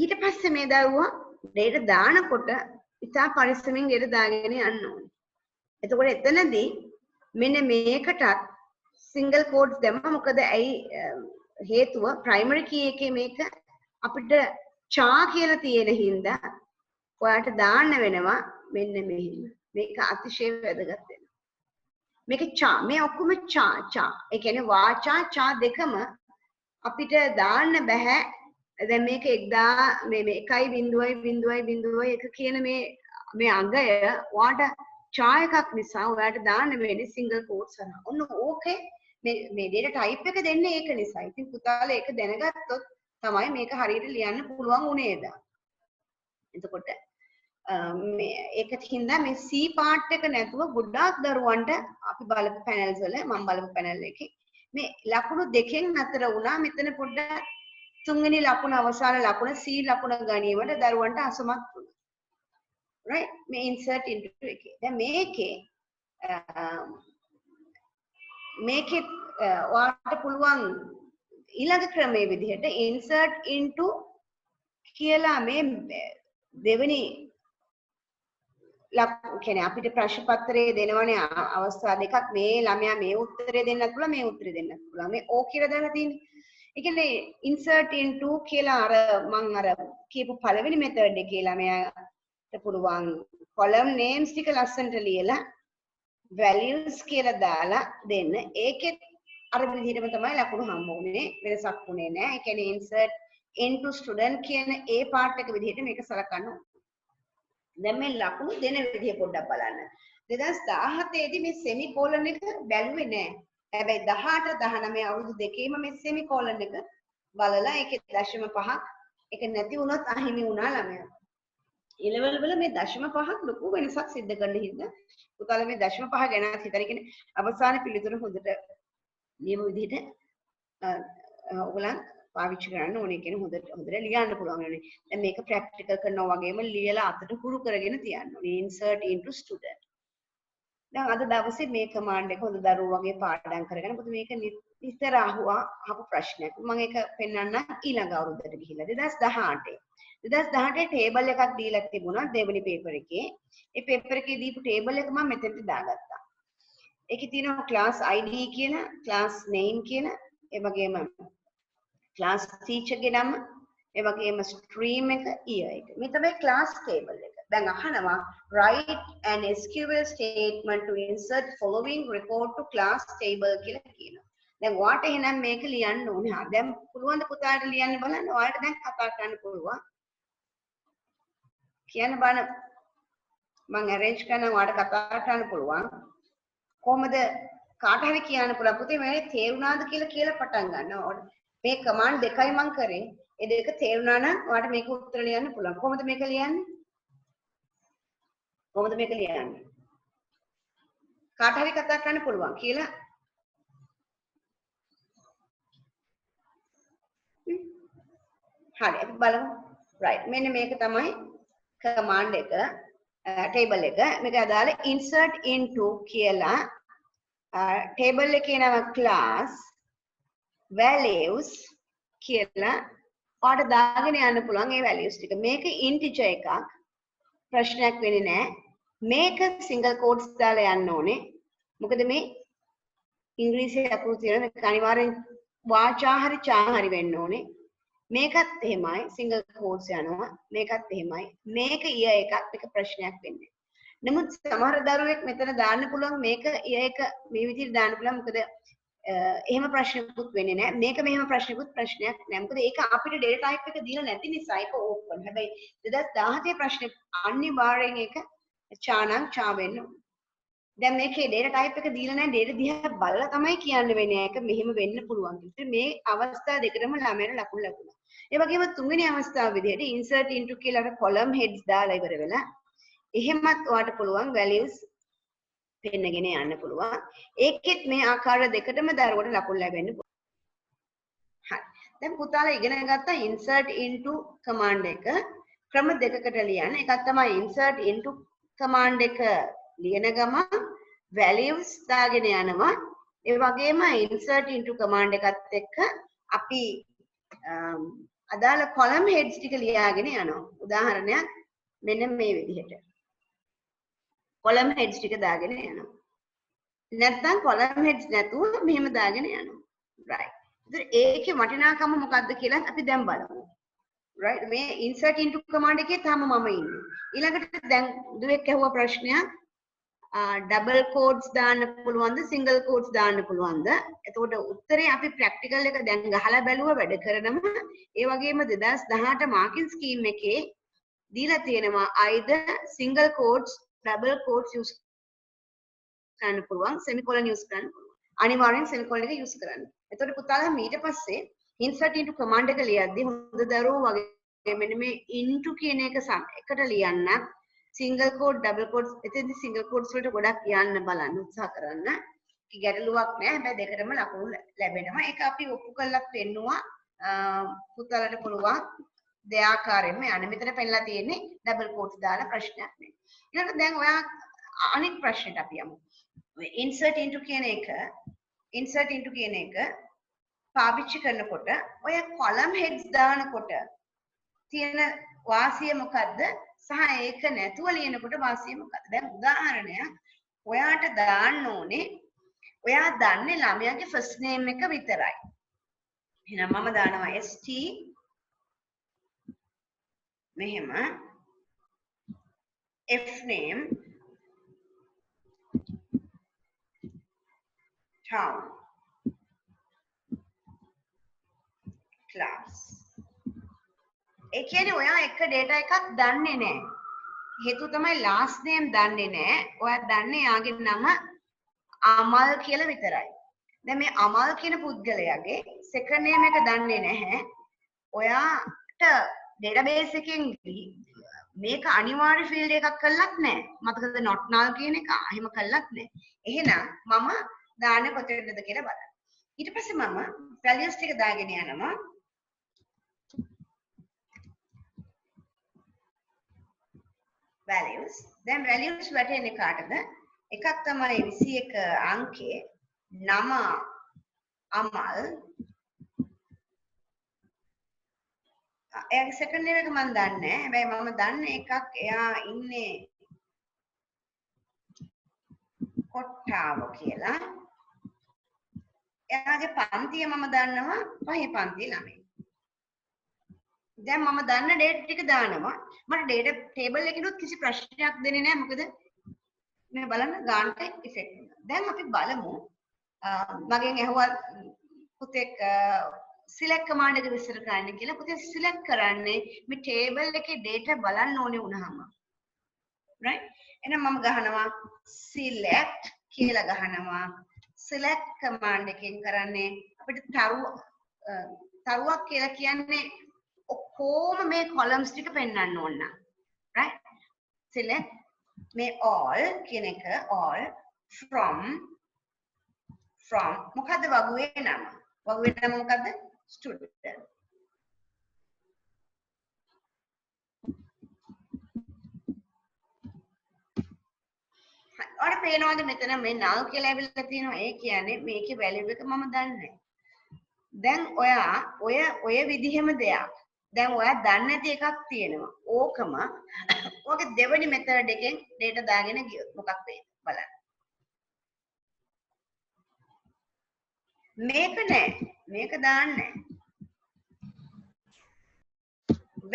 A: ඊට පස්සේ මේ දරුවා data දානකොට ඉතා පරිස්සමින් data දාගෙන යන්න ඕනේ. එතකොට එතනදී මෙන්න මේකටත් single quotes දැම්ම මොකද ඇයි හේතුව primary key එකේ මේක අපිට cha කියලා තියෙන හින්දා ඔයාලට දාන්න වෙනවා මෙන්න මෙහෙම. මේක අතිශය වැදගත් වෙනවා. මේක cha මේ ඔක්කොම cha. ඒ කියන්නේ වාචා cha දෙකම අපිට දාන්න බෑ. දැන් මේක 1000 මේ 1.0.0.1 කියන මේ අගය ඔයාලට cha එකක් නිසා ඔයාලට දාන්න වෙන්නේ single quotes හරහා. ඔන්න ඕකේ මේ data type එක දෙන්නේ ඒක නිසා. ඉතින් පුතාලා ඒක දැනගත්තොත් තමයි මේක හරියට ලියන්න පුළුවන් උනේ දා. එතකොට මේ ඒකත් හින්දා මේ C part එක නැතුව ගොඩාක් දරුවන්ට අපි බලපු පැනල්ස් වල මම බලපු පැනල් එකේ මේ ලකුණු දෙකෙන් අතර වුණා. මෙතන පොඩ්ඩක් තුන්වෙනි ලකුණ අවසාන ලකුණ C ලකුණ ගණීමට දරුවන්ට අසමත් වුණා. right? මේ insert into එකේ. දැන් මේකේ ඔයාලට පුළුවන් ඊළඟ ක්‍රමයේ විදිහට insert into කියලා මේ දෙවෙනි කියන්නේ අපිට ප්‍රශ්න පත්‍රයේ දෙනවනේ අවස්ථා දෙකක්. මේ ළමයා මේ උත්තරේ දෙන්නත් පුළුවන්, මේ උත්තරේ දෙන්නත් පුළුවන්. මේ O කියලා දාලා තියෙන්නේ. ඒ කියන්නේ insert into කියලා මම කියපු පළවෙනි මෙතඩ් එකේ ළමයාට පුළුවන් column names ටික ලස්සනට ලියලා values කියලා දාලා දෙන්න. ඒකෙත් අර විදිහටම තමයි ලකුණු හම්බුනේ. වෙනසක් වුණේ නැහැ. ඒ කියන්නේ insert into student කියන ඒ part එක විදිහට මේක සලකන්න ඕනේ. දැන් මේ ලකුණු දෙන විදිහ පොඩ්ඩක් බලන්න. 2017 දී මේ semicolon එක බැලුවේ නැහැ. හැබැයි 18 19 අවුරුදු දෙකේම මේ semicolon එක බලලා ඒකේ 0.5ක් ඒක නැති වුණොත් අහිමි වුණා ළමයා. E-level වල මේ 0.5ක් ලොකු වෙනසක් සිද්ධ කරන්න හින්දා පුතාලා මේ 0.5 ගැනත් හිතන කියන්නේ අවසාන පිළිතුර හොඳට නියම විදිහට ඔයගලන් පාවිච්චි කරන්න ඕනේ කියන හොඳට ලියන්න පුළුවන් වෙන්නේ. දැන් මේක ප්‍රැක්ටිකල් කරනවා වගේම ලියලා අතට හුරු කරගෙන තියන්න ඕනේ. insert into student. දැන් අද දවසේ මේ command එක හොඳ දරුවෝ වගේ පාඩම් කරගෙන මොකද මේක නිතර අහපු ප්‍රශ්නයක්. මම ඒක පෙන්වන්න ඊළඟ අවුරුද්දට ගිහිල්ලා 2018. 2018 ටේබල් එකක් දීලා තිබුණා දෙවෙනි පේපර් එකේ. ඒ පේපර් එකේ දීපු ටේබල් එක මම මෙතෙන්ට දාගත්තා. ඒකේ තියෙනවා class ID කියලා, class name කියලා, ඒ වගේම class teacher ගේ නම, ඒ වගේම stream එක, year එක. මේ තමයි class table එක. දැන් අහනවා write an SQL statement to insert following record to class table කියලා කියනවා. දැන් ඔයාලට එහෙනම් මේක ලියන්න ඕනේ. දැන් පුළුවන් ද පුතාට ලියන්න බලන්න. ඔයාලට දැන් කතා කරන්න පුළුවන්. කියන්න බලන්න. මම arrange කරනවා ඔයාලට කතා කරන්න පුළුවන්. කොහොමද කාට හරි කියන්න පුළුවන්. පුතේ මේ තේරුණාද කියලා පටන් ගන්න ඕනේ. මේ command දෙකයි මම කරේ. ඒ දෙක තේරුණා නම් ඔයාලට මේක උත්තර ලියන්න පුළුවන්. කොහොමද මේක ලියන්නේ? කොහොමද මේක ලියන්නේ? කාට හරි කතා කරන්න පුළුවන් කියලා. හරි අපි බලමු. right මෙන්න මේක තමයි command එක table එක. මේක අදාළ insert into කියලා table එකේ නම class values කියලා ඔයාලට දාගෙන යන්න පුළුවන් ඒ values ටික. මේක integer එකක්. ප්‍රශ්නයක් වෙන්නේ නැහැ. මේක single quotes දාලා යන්න ඕනේ. මොකද මේ ඉංග්‍රීසි අකුරු තියෙන මේක අනිවාර්යෙන් වාචා හරි චා හරි වෙන්න ඕනේ. මේකත් එහෙමයි single quotes යනවා. මේකත් එහෙමයි. මේක year එකක් මේක ප්‍රශ්නයක් වෙන්නේ. නමුත් සමහර දරුවෙක් මෙතන දාන්න පුළුවන් මේක year එක මේ විදිහට දාන්න පුළුවන්. මොකද එහෙම ප්‍රශ්නකුත් වෙන්නේ නැහැ. මේක මෙහෙම ප්‍රශ්නකුත් ප්‍රශ්නයක් නැහැ. මොකද ඒක අපිට data type එක දීලා නැති නිසා ඒක open. හැබැයි 2017 ප්‍රශ්නේ අනිවාර්යෙන් ඒක චානම් චා වෙන්න ඕනේ. දැන් මේකේ data type එක දීලා නැහැ. data දිහා බලලා තමයි කියන්න වෙන්නේ. ඒක මෙහෙම වෙන්න පුළුවන්. ඉතින් මේ අවස්ථා දෙකටම ළමයට ලකුණු ලැබුණා. ඒ වගේම තුන්වෙනි අවස්ථාව විදිහට insert into කියලා column heads දාලා ඉවර වෙලා එහෙමත් ඔයාලට පුළුවන් values පෙන්නගෙන යන්න පුළුවන්. ඒකෙත් මේ ආකාර දෙකටම දරුවට ලකුණු ලැබෙන්න පුළුවන්. හරි. දැන් පුතාලා ඉගෙන ගත්තා insert into command එක ක්‍රම දෙකකට ලියන්න. එකක් තමයි insert into command එක ලියන ගමන් values දාගෙන යනවා. ඒ වගේම insert into command එකත් එක්ක අපි අදාළ column heads ටික ලියාගෙන යනවා. උදාහරණයක් මෙන්න මේ විදිහට. column heads ටික දාගෙන යනවා. නැත්නම් column heads නැතුව මෙහෙම දාගෙන යනවා. right. ඉතින් ඒකේ වටිනාකම මොකක්ද කියලා අපි දැන් බලමු. right. මේ insert into command එකේ තාම මම ඉන්නේ. ඊළඟට දැන් දුවෙක් ඇහුවා ප්‍රශ්නයක් double quotes දාන්න පුළුවන්ද single quotes දාන්න පුළුවන්ද? එතකොට උත්තරේ අපි practical එක දැන් ගහලා බැලුවා වැඩ කරනම ඒ වගේම 2018 marking scheme එකේ දීලා තියෙනවා either single quotes double quotes use කරන්න පුළුවන් semicolon use කරන්න පුළුවන්. අනිවාර්යෙන් semicolon එක use කරන්න. එතකොට පුතාලා ඊට පස්සේ insert into command එක ලියද්දී හොඳ දරුවෝ වගේ මෙන්න මේ into කියන එක එකට ලියන්න single quote double quotes එතෙන්දී single quotes වලට ගොඩක් යන්න බලන්න උත්සාහ කරන්න. ඒක ගැටලුවක් නෑ. හැබැයි දෙකටම ලකුණු ලැබෙනවා. ඒක අපි ඔප්පු කරලා පෙන්නුවා පුතාලට පුළුවන් දෙආකාරයෙන්ම යන්න. මෙතන පෙන්නලා තියෙන්නේ double quotes දාලා ප්‍රශ්නයක් නේ. ඊළඟට දැන් ඔයා අනිත් ප්‍රශ්නෙට අපි යමු. insert into කියන එක පාවිච්චි කරනකොට ඔය column heads දානකොට තියෙන වාසිය මොකද්ද? සහ ඒක නැතුව ලියනකොට වාසිය මොකද්ද? දැන් උදාහරණයක් ඔයාට දාන්න ඕනේ ඔයා දන්නේ ළමයාගේ first name එක විතරයි. එහෙනම් මම දානවා ST මෙහෙම F name town class. ඒ කියන්නේ ඔයා එක data එකක් දන්නේ නැහැ. හේතුව තමයි last name දන්නේ නැහැ. ඔයා දන්නේ යාගේ නම අමල් කියලා විතරයි. දැන් මේ අමල් කියන පුද්ගලයාගේ second name එක දන්නේ නැහැ. ඔයාට database එකෙන් මේක අනිවාර්ය field එකක් කළත් නැහැ. මතකද not null කියන එක? එහෙම කළත් නැහැ. එහෙනම් මම දාන්නේ කොතනද කියලා බලන්න. ඊට පස්සේ මම values ටික දාගෙන යනවා. values. දැන් values වැටෙන්නේ කාටද? එකක් තමයි 21 අංකයේ නම අමල්. එයාගේ second name එක මම දන්නේ නැහැ. හැබැයි මම දන්නේ එකක් එයා ඉන්නේ කොට්ටාව කියලා. එයාගේ පන්තිය මම දන්නවා පහේ පන්තියේ ළමයි. දැන් මම දන්න data ටික දානවා. මට data table එකකිනුත් කිසි ප්‍රශ්නයක් දෙන්නේ නැහැ. මොකද මේ බලන්න ගානට ඉෆෙක්ට් වෙනවා. දැන් අපි බලමු මගෙන් ඇහුවා පුතෙක් select command එක විස්තර කරන්න කියලා. පුතේ select කරන්නේ මේ table එකේ data බලන්න ඕනේ වුණාම. right? එහෙනම් මම ගහනවා select කියලා ගහනවා. select command එකෙන් කරන්නේ අපිට තරුවක් කියලා කියන්නේ ඔක්කොම මේ columns ටික පෙන්වන්න ඕන නම් right select මේ all කියන එක all from මොකද්ද වගුවේ නම මොකද්ද student ඔයාලට පේනවද මෙතන මේ null කියලා ඇවිල්ලා තියෙනවා ඒ කියන්නේ මේකේ value එක මම දන්නේ දැන් ඔය විදිහෙම දෙයක් දැන් ඔයා දන්නේ නැති එකක් තියෙනවා ඕකම ඔයගේ දෙවෙනි method එකෙන් data දාගෙන ගියොත් මොකක් වෙයිද බලන්න මේක නෑ මේක දාන්නේ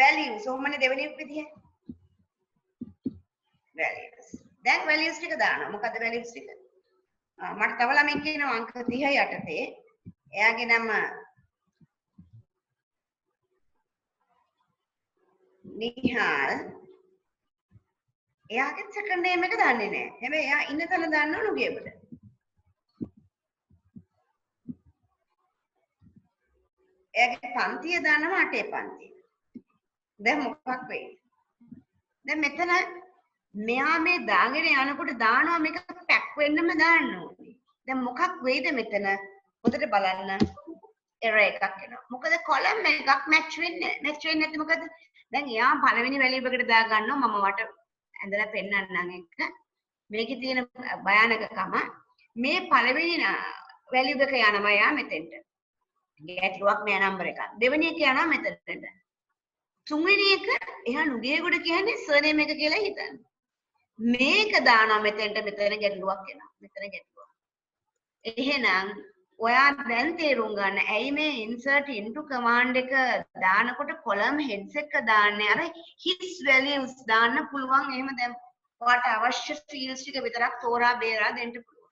A: values ඕමනේ දෙවෙනි විදිහ values දැන් values ටික දානවා මොකද values ටික මට තව ළමෙක් කියනවා අංක 30 යටතේ එයාගේ නම නිහාල් එයාගේ second name එක දන්නේ නැහැ හැබැයි එයා ඉන්න තැන දන්නව නුගේබඩ එයාගේ පන්තිය දන්නවා 8 පන්තිය දැන් මොකක් වෙයිද දැන් මෙතන මෙයා මේ දාගෙන යනකොට දානවා මේක පැක් වෙන්නම දාන්න ඕනේ. දැන් මොකක් වෙයිද මෙතන? හොඳට බලන්න. error එකක් එනවා. මොකද column එකක් match වෙන්නේ නැති මොකද? දැන් එයා පළවෙනි value එකට දා ගන්නවා මම වට ඇඳලා පෙන්නන්නම් එක. මේකේ තියෙන භයානකකම මේ පළවෙනි value එක යනවා යා මෙතෙන්ට. ගැටලුවක් නෑ නම්බර එකක්. දෙවෙනි එක යනවා මෙතනට. තුන්වෙනි එක එහා නුගේගොඩ කියන්නේ surname එක කියලා හිතන්න. මේක දානවා මෙතෙන්ට මෙතන ගැටලුවක් එනවා. මෙතන ගැටලුවක්. එහෙනම් ඔයා දැන් තේරුම් ගන්න ඇයි මේ insert into command එක දානකොට column heads එක දාන්නේ අර his values දාන්න පුළුවන්. එහෙම දැන් ඔයාට අවශ්‍ය fields ටික විතරක් තෝරා බේරා දෙන්න පුළුවන්.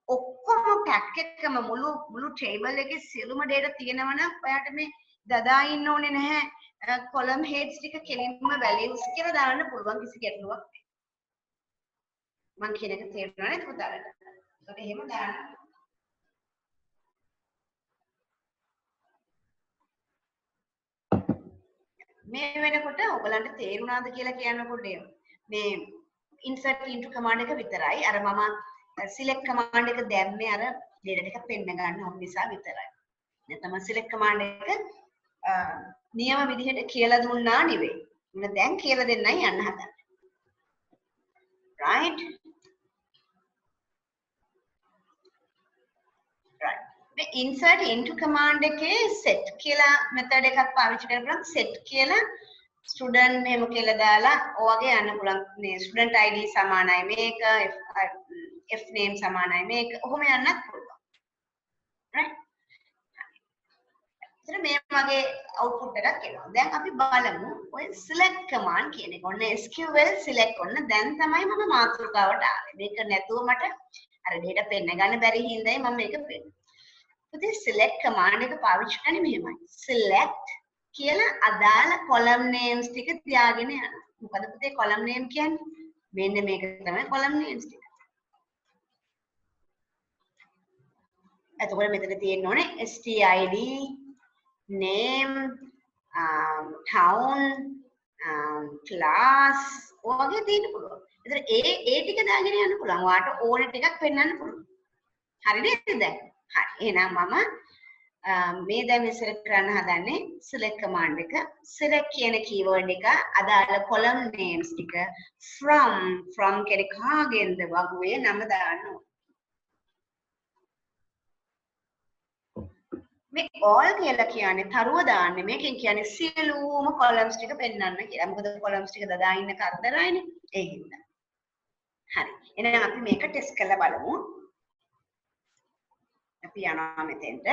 A: ඔක්කොම pack එකම මුළු table එකේ සියලුම data තියෙනවනම් ඔයාට මේ දදා ඉන්න ඕනේ නැහැ. column heads ටික කෙලින්ම values කියලා දාන්න පුළුවන් කිසි ගැටලුවක් නැහැ. මං කියන එක තේරුණා නේද පුතාලට? ඒකට එහෙම දාන්න. මේ වෙනකොට ඔයගලන්ට තේරුණාද කියලා කියන්නකොට මේ insert into command එක විතරයි. අර මම select command එක දැම්මේ අර data ටික පෙන්න ගන්න ඕන නිසා විතරයි. නැත්නම් select command එක නියම විදිහට කියලා දුන්නා නෙවෙයි. මම දැන් කියලා දෙන්නයි යන්න හදන්නේ. right insert into command එකේ set කියලා method එකක් පාවිච්චි කරලා set කියලා student name කියලා දාලා ඔයගේ යන්න පුළුවන් මේ student id සමානයි මේක f name සමානයි මේක ඔහොම යන්නත් පුළුවන් right එතන මේ වගේ output එකක් එනවා දැන් අපි බලමු ඔය select command කියන එක ඔන්න SQL select ඔන්න දැන් තමයි මම මාතෘකාවට ආවේ මේක නැතුව මට අර data පෙන්න ගන්න බැරි හින්දායි මම මේක පෙන්නේ පුතේ select command එක පාවිච්චි කරන්නේ මෙහෙමයි select කියලා අදාළ column names ටික තියාගෙන යනවා මොකද පුතේ column name කියන්නේ මෙන්න මේක තමයි column names ටික එතකොට මෙතන තියෙන්න ඕනේ stid name town class ඔයගේ තියෙන්න පුළුවන් එතන ඒ ටික දාගෙන යන්න පුළුවන් ඔයාට ඕන ටිකක් පෙන්වන්න පුළුවන් හරි නේද දැන් හරි එහෙනම් මම මේ දැන් ඉස්සර කරන්න හදන්නේ select command එක select කියන keyword එක අදාළ column names ටික from කියන කාගෙන්ද වගුවේ නම දාන්න මේ all කියලා කියන්නේ තරුව දාන්නේ මේකෙන් කියන්නේ සියලුම columns ටික පෙන්වන්න කියලා. මොකද columns ටික දදා ඉන්න කරදරයිනේ. ඒ හින්දා. හරි. එහෙනම් අපි මේක ටෙස්ට් කරලා බලමු. අපි යනවා මෙතෙන්ට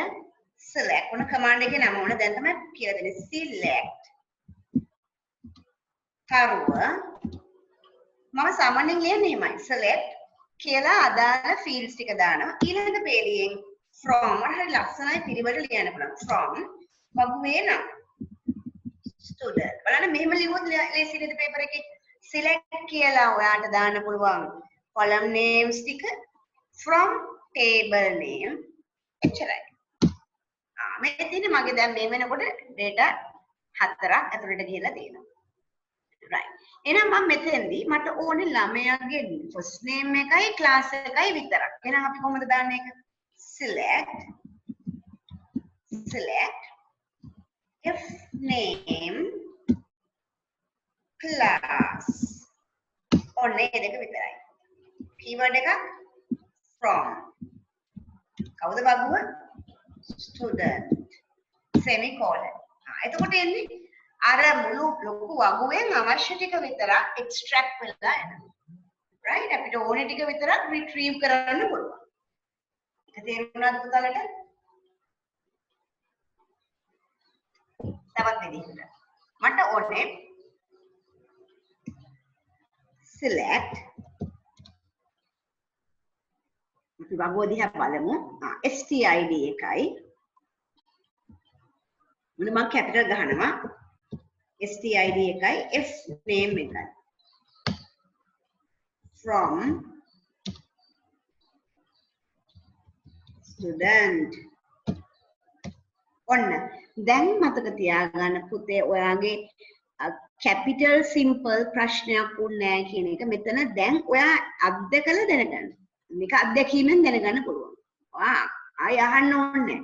A: select වුණ command එකේ නම ඕන දැන් තමයි කියලා දෙන්නේ select තරුව මම සාමාන්‍යයෙන් ලියන්නේ එහෙමයි select කියලා අදාළ fields ටික දානවා ඊළඟ පේලියෙන් from හරි ලස්සනයි පිළිවෙලට ලියන්න පුළුවන් from වගුවේ නම් student බලන්න මෙහෙම ලියුවොත් ලේසි නේද paper එකේ select කියලා ඔයාට දාන්න පුළුවන් column names ටික from table name එච්චරයි මේ තියෙන්නේ මගේ දැන් මේ වෙනකොට data හතරක් ඇතුළට ගිහිල්ලා තියෙනවා. right. එහෙනම් මම මෙතෙන්දී මට ඕනේ ළමයාගේ first name එකයි class එකයි විතරක්. එහෙනම් අපි කොහොමද දාන්නේ ඒක? select if name class ඔන්නේ දෙක විතරයි. keyword එක from කවුද බගුව? student semicolon. එතකොට එන්නේ අර මුළු ලොකු වගුවෙන් අවශ්‍ය ටික විතරක් extract වෙලා එනවා. right අපිට ඕනේ ටික විතරක් retrieve කරන්න පුළුවන්. ඒක තේරුණාද පුතාලට? තවත් විදිහකට මට ඕනේ select අපි වගුව දිහා බලමු. stid එකයි මොන මම කැපිටල් ගහනවා stid එකයි f name එකයි from student ඔන්න දැන් මතක තියාගන්න පුතේ ඔයාගේ capital simple ප්‍රශ්නයක් උන්නේ නැහැ කියන එක මෙතන දැන් ඔයා අත්දකලා දැනගන්න. මේක අත්දැකීමෙන් දැනගන්න පුළුවන්. ආය අහන්න ඕනේ.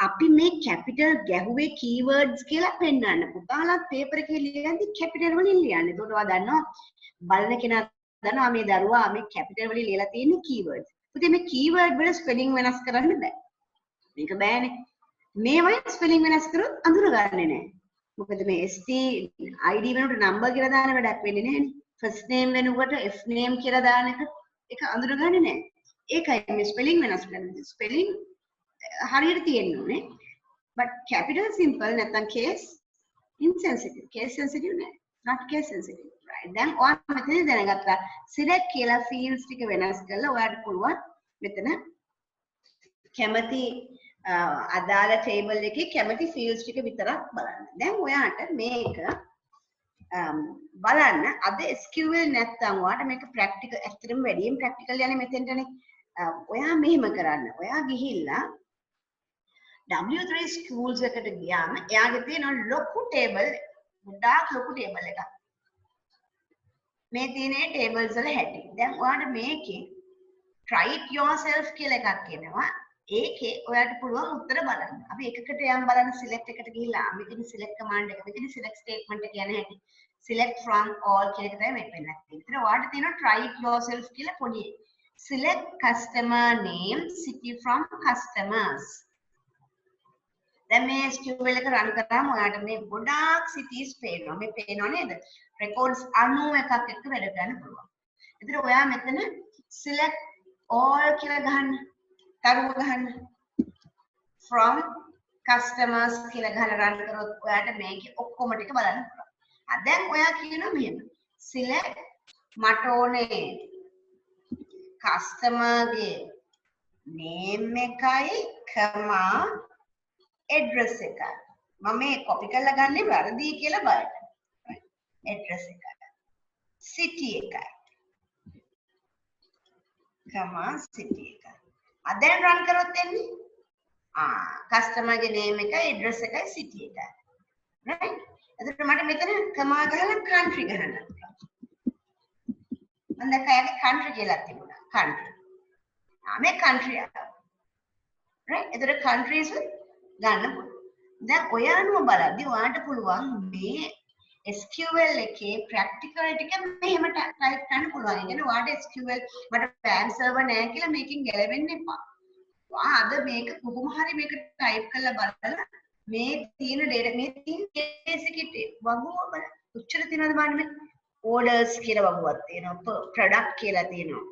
A: අපි මේ capital ගැහුවේ keywords කියලා පෙන්නන්න. පුතාලා පේපර් එකේ ලියද්දි capital වලින් ලියන්න. ඒකට ඔයා දන්නවා බලන කෙනා දන්නවා මේ දරුවා මේ capital වලින් ලියලා තියෙන්නේ keywords. පුතේ මේ keyword වල spelling වෙනස් කරන්න බෑ. මේක බෑනේ. මේවයි spelling වෙනස් කරොත් අඳුරගන්නේ නැහැ. මොකද මේ stid වෙනුවට number කියලා දාන වැඩක් වෙන්නේ නැහැනේ. first name වෙනුවට f name කියලා දාන එක ඒක අඳුරගන්නේ නැහැ. ඒකයි මේ spelling වෙනස් කරන්නේ. spelling හරියට තියෙන්න ඕනේ. but capital simple නැත්නම් case insensitive. case sensitive නෑ. not case sensitive. right. දැන් ඔයා මෙතන දැනගත්තා select කියලා fields ටික වෙනස් කරලා ඔයාට පුළුවන් මෙතන කැමති අදාළ table එකේ කැමති fields ටික විතරක් බලන්න. දැන් ඔයාට මේක බලන්න අද SQL නැත්තම් ඔයාට මේක practical ඇත්තටම වැඩියෙන් practical යන්නේ මෙතෙන්ටනේ. ඔයා මෙහෙම කරන්න. ඔයා ගිහිල්ලා W3 schools එකට ගියාම එයාගේ තියෙන ලොකු table ගොඩාක් ලොකු table එකක්. මේ තියෙන tables වල හැටි. දැන් ඔයාට මේකේ try it yourself කියලා එකක් එනවා. ඒකේ ඔයාට පුළුවන් උත්තර බලන්න. අපි එකකට යම් බලන්න select එකට ගිහිල්ලා මෙතන select command එක මෙතන select statement එක කියන හැටි. select from all කියන එක තමයි මේ පෙන්නන්නේ. ඒතර ඔයාට තියෙනවා try it yourself කියලා පොඩි select customer name city from customers. දැන් මේ SQL එක run කරාම ඔයාට මේ ගොඩාක් cities පේනවා. මේ පේනව නේද? records 91ක් එක්ක වැඩ කරන්න පුළුවන්. ඒතර ඔයා මෙතන select all කියලා ගහන්න. තරුව ගහන්න. from customers කියලා ගහලා run කරොත් ඔයාට මේකේ ඔක්කොම ටික බලන්න පුළුවන්. දැන් ඔයා කියනවා මෙහෙම. select මට ඕනේ customer ගේ name එකයි comma address එකයි. මම මේ copy කරලා ගන්නේ වැරදි කියලා බලන්න. address එකයි. city එකයි. comma city එකයි. දැන් run කරොත් එන්නේ customer ගේ name එකයි address එකයි city එකයි. right? එතකොට මට මෙතන comma ගහලා country ගහන්න. මම දැක්කා country කියලා තිබුණා. country. මේ country එක. right? එතකොට countries ගන්න පුළුවන්. දැන් ඔය අනුව බලද්දි ඔයාලට පුළුවන් මේ SQL එකේ practical ටික මෙහෙම type කරන්න පුළුවන්. ඒ කියන්නේ ඔයාලට SQL මට fan server නැහැ කියලා මේකෙන් ගැලවෙන්න එපා. ඔයා අද මේක කොහොම හරි මේක type කරලා බලලා මේ තියෙන data මේ තියෙන case එකේ වගුව බලන්න. උච්චර තියෙනවද බලන්න මේ orders කියලා වගුවක් තියෙනවා. product කියලා තියෙනවා.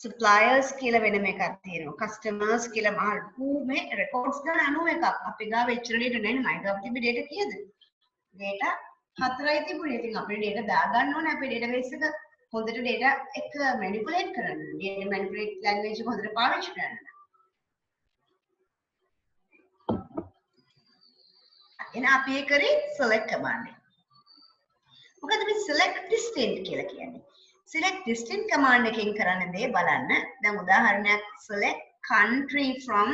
A: suppliers කියලා වෙනම එකක් තියෙනවා. customers කියලා මහලු මේ records ගන්න 91ක්. අපි ගාව එච්චර data නැහැ නේ. මයි ගාව තිබ්බ data කීයද? data 4යි තිබුණේ. ඉතින් අපේ data දාගන්න ඕනේ. අපේ database එක හොඳට data එක manipulate කරන්න. data manipulate language එක හොඳට පාවිච්චි කරන්න. එහෙනම් අපි ඒ කරේ select command එක. මොකද මේ select distant කියලා කියන්නේ? select distant command එකෙන් කරන්න දේ බලන්න. දැන් උදාහරණයක් select country from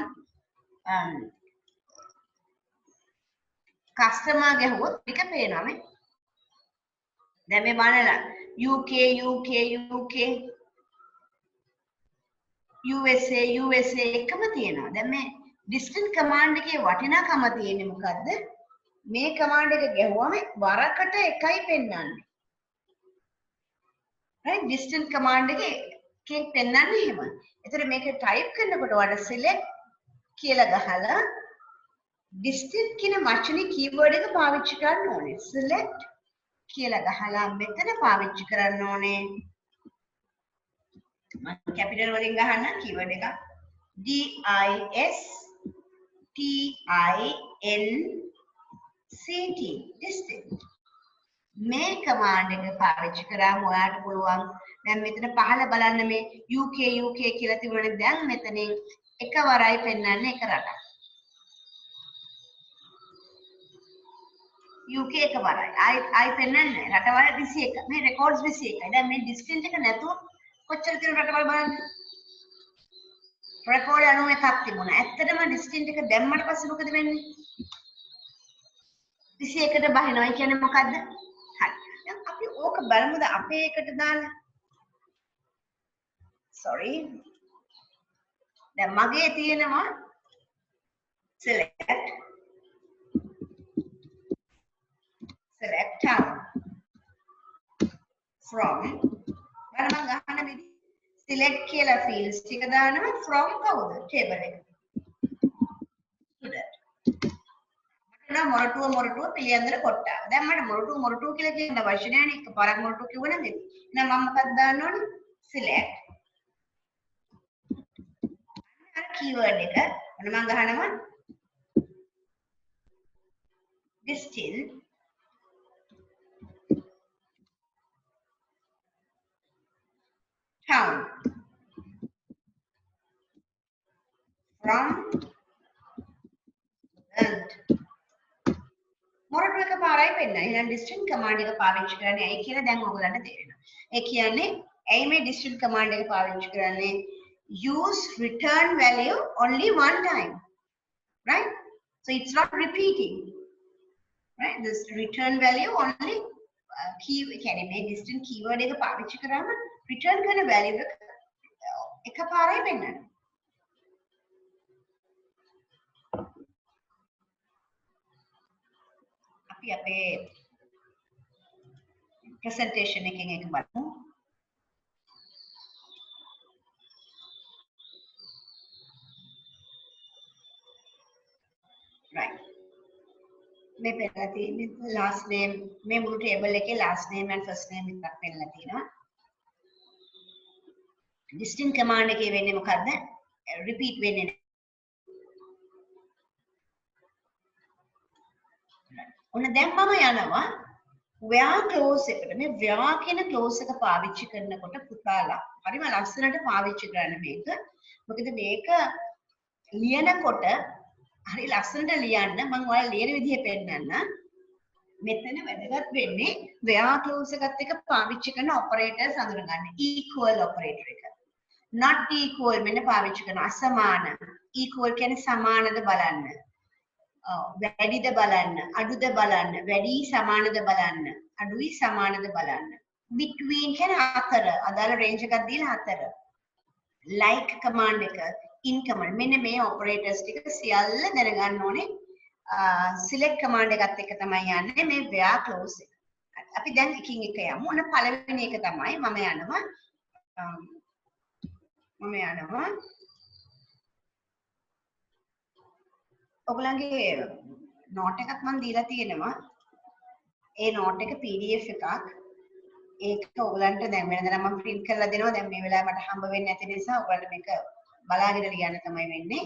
A: customer ගැහුවොත් ටික පේනවා මේ. දැන් මේ බලන්න UK USA එකම තියෙනවා. දැන් මේ distant command එකේ වටිනාකම තියෙන්නේ මොකද්ද? මේ command එක ගැහුවම වරකට එකයි පෙන්වන්නේ. right distant command එකේ පෙන්වන්නේ එහෙම. ඒතර මේක type කරනකොට වඩ select කියලා ගහලා distant කියන වචනේ keyword එක පාවිච්චි කරන්න ඕනේ. select කියලා ගහලා මෙතන පාවිච්චි කරන්න ඕනේ. මම කැපිටල් වලින් ගහන්න keyword එක DISTINCT distant. මේ command එක පාවිච්චි කරාම ඔයාලට පුළුවන් දැන් මෙතන පහළ බලන්න මේ UK කියලා තිබුණනේ දැන් මෙතනින් එකවරයි පෙන්වන්නේ එක රටක්. UK එකවරයි. ආයි පෙන්වන්නේ රටවල් 21. මේ records 21. දැන් මේ distant එක නැතුව කොච්චර තියෙන රටවල් බලන්න. record 91ක් තිබුණා. ඇත්තටම distant එක දැම්මට පස්සේ මොකද වෙන්නේ? 21ට බහිනවා. ඒ කියන්නේ මොකද්ද? හරි. දැන් අපි ඕක බලමුද අපේ එකට දාලා? sorry. දැන් මගේ තියෙනවා select town from බලන්න ගන්න විදිහ select කියලා fields ටික දානවා from කවුද table එක student මට මොරටුව පිළියන්දර කොට්ටාව දැන් මට මොරටුව කියලා කියන අවශ්‍ය නැහැ නේ එකපාරක් මොරටුව කිව්වනම් එහෙනම් මම මොකක්ද දාන්න ඕනේ select අර keyword එක මම ගහනවා distant town from and Moratuwa එක පාරයි පෙන්නන. එහෙනම් distant command එක පාවිච්චි කරන්නේ ඇයි කියලා දැන් ඔයගලන්ට තේරෙනවා. ඒ කියන්නේ ඇයි මේ distant command එක පාවිච්චි කරන්නේ? Use return value only one time. Right? So it's not repeating. Right? This return value only key කියන්නේ මේ distant keyword එක පාවිච්චි කරාම return කරන value එක පාරයි පෙන්නනවා. අපි අපේ presentation එකෙන් එක බලමු. right මේ පෙන්නලා තියෙන්නේ last name මේ මුළු table එකේ last name and first name එකක් පෙන්නලා තියෙනවා. distant command එකේ වෙන්නේ මොකද්ද? repeat වෙන්නේ නැහැ. ඔන්න දැන් මම යනවා where close එකට. මේ where කියන close එක පාවිච්චි කරනකොට පුතාලා හරිම ලස්සනට පාවිච්චි කරන්න මේක. මොකද මේක ලියනකොට හරි ලස්සනට ලියන්න මම ඔයාලා ලියන විදිහ පෙන්නන්න. මෙතන වැදගත් වෙන්නේ where close එකත් එක්ක පාවිච්චි කරන operators අඳුරගන්න. equal operator එක. not equal මෙන්න පාවිච්චි කරන අසමාන. equal කියන්නේ සමානද බලන්න. වැඩිද බලන්න, අඩුද බලන්න, වැඩි සමානද බලන්න, අඩුයි සමානද බලන්න. between කියන්නේ අතර, අදාළ range එකක් දීලා අතර. like command එක, in command මෙන්න මේ operators ටික සියල්ල දැනගන්න ඕනේ. select command එකත් එක්ක තමයි යන්නේ මේ where close එක. අපි දැන් එකින් එක යමු. ඔන්න පළවෙනි එක තමයි මම යනවා ඔයගලගේ note එකක් මම දීලා තියෙනවා. ඒ note එක PDF එකක්. ඒක ඔයගලන්ට දැන් වෙනදා මම print කරලා දෙනවා. දැන් මේ වෙලාවේ මට හම්බ වෙන්නේ නැති නිසා ඔයගලන්ට මේක බලාගෙන ලියන්න තමයි වෙන්නේ.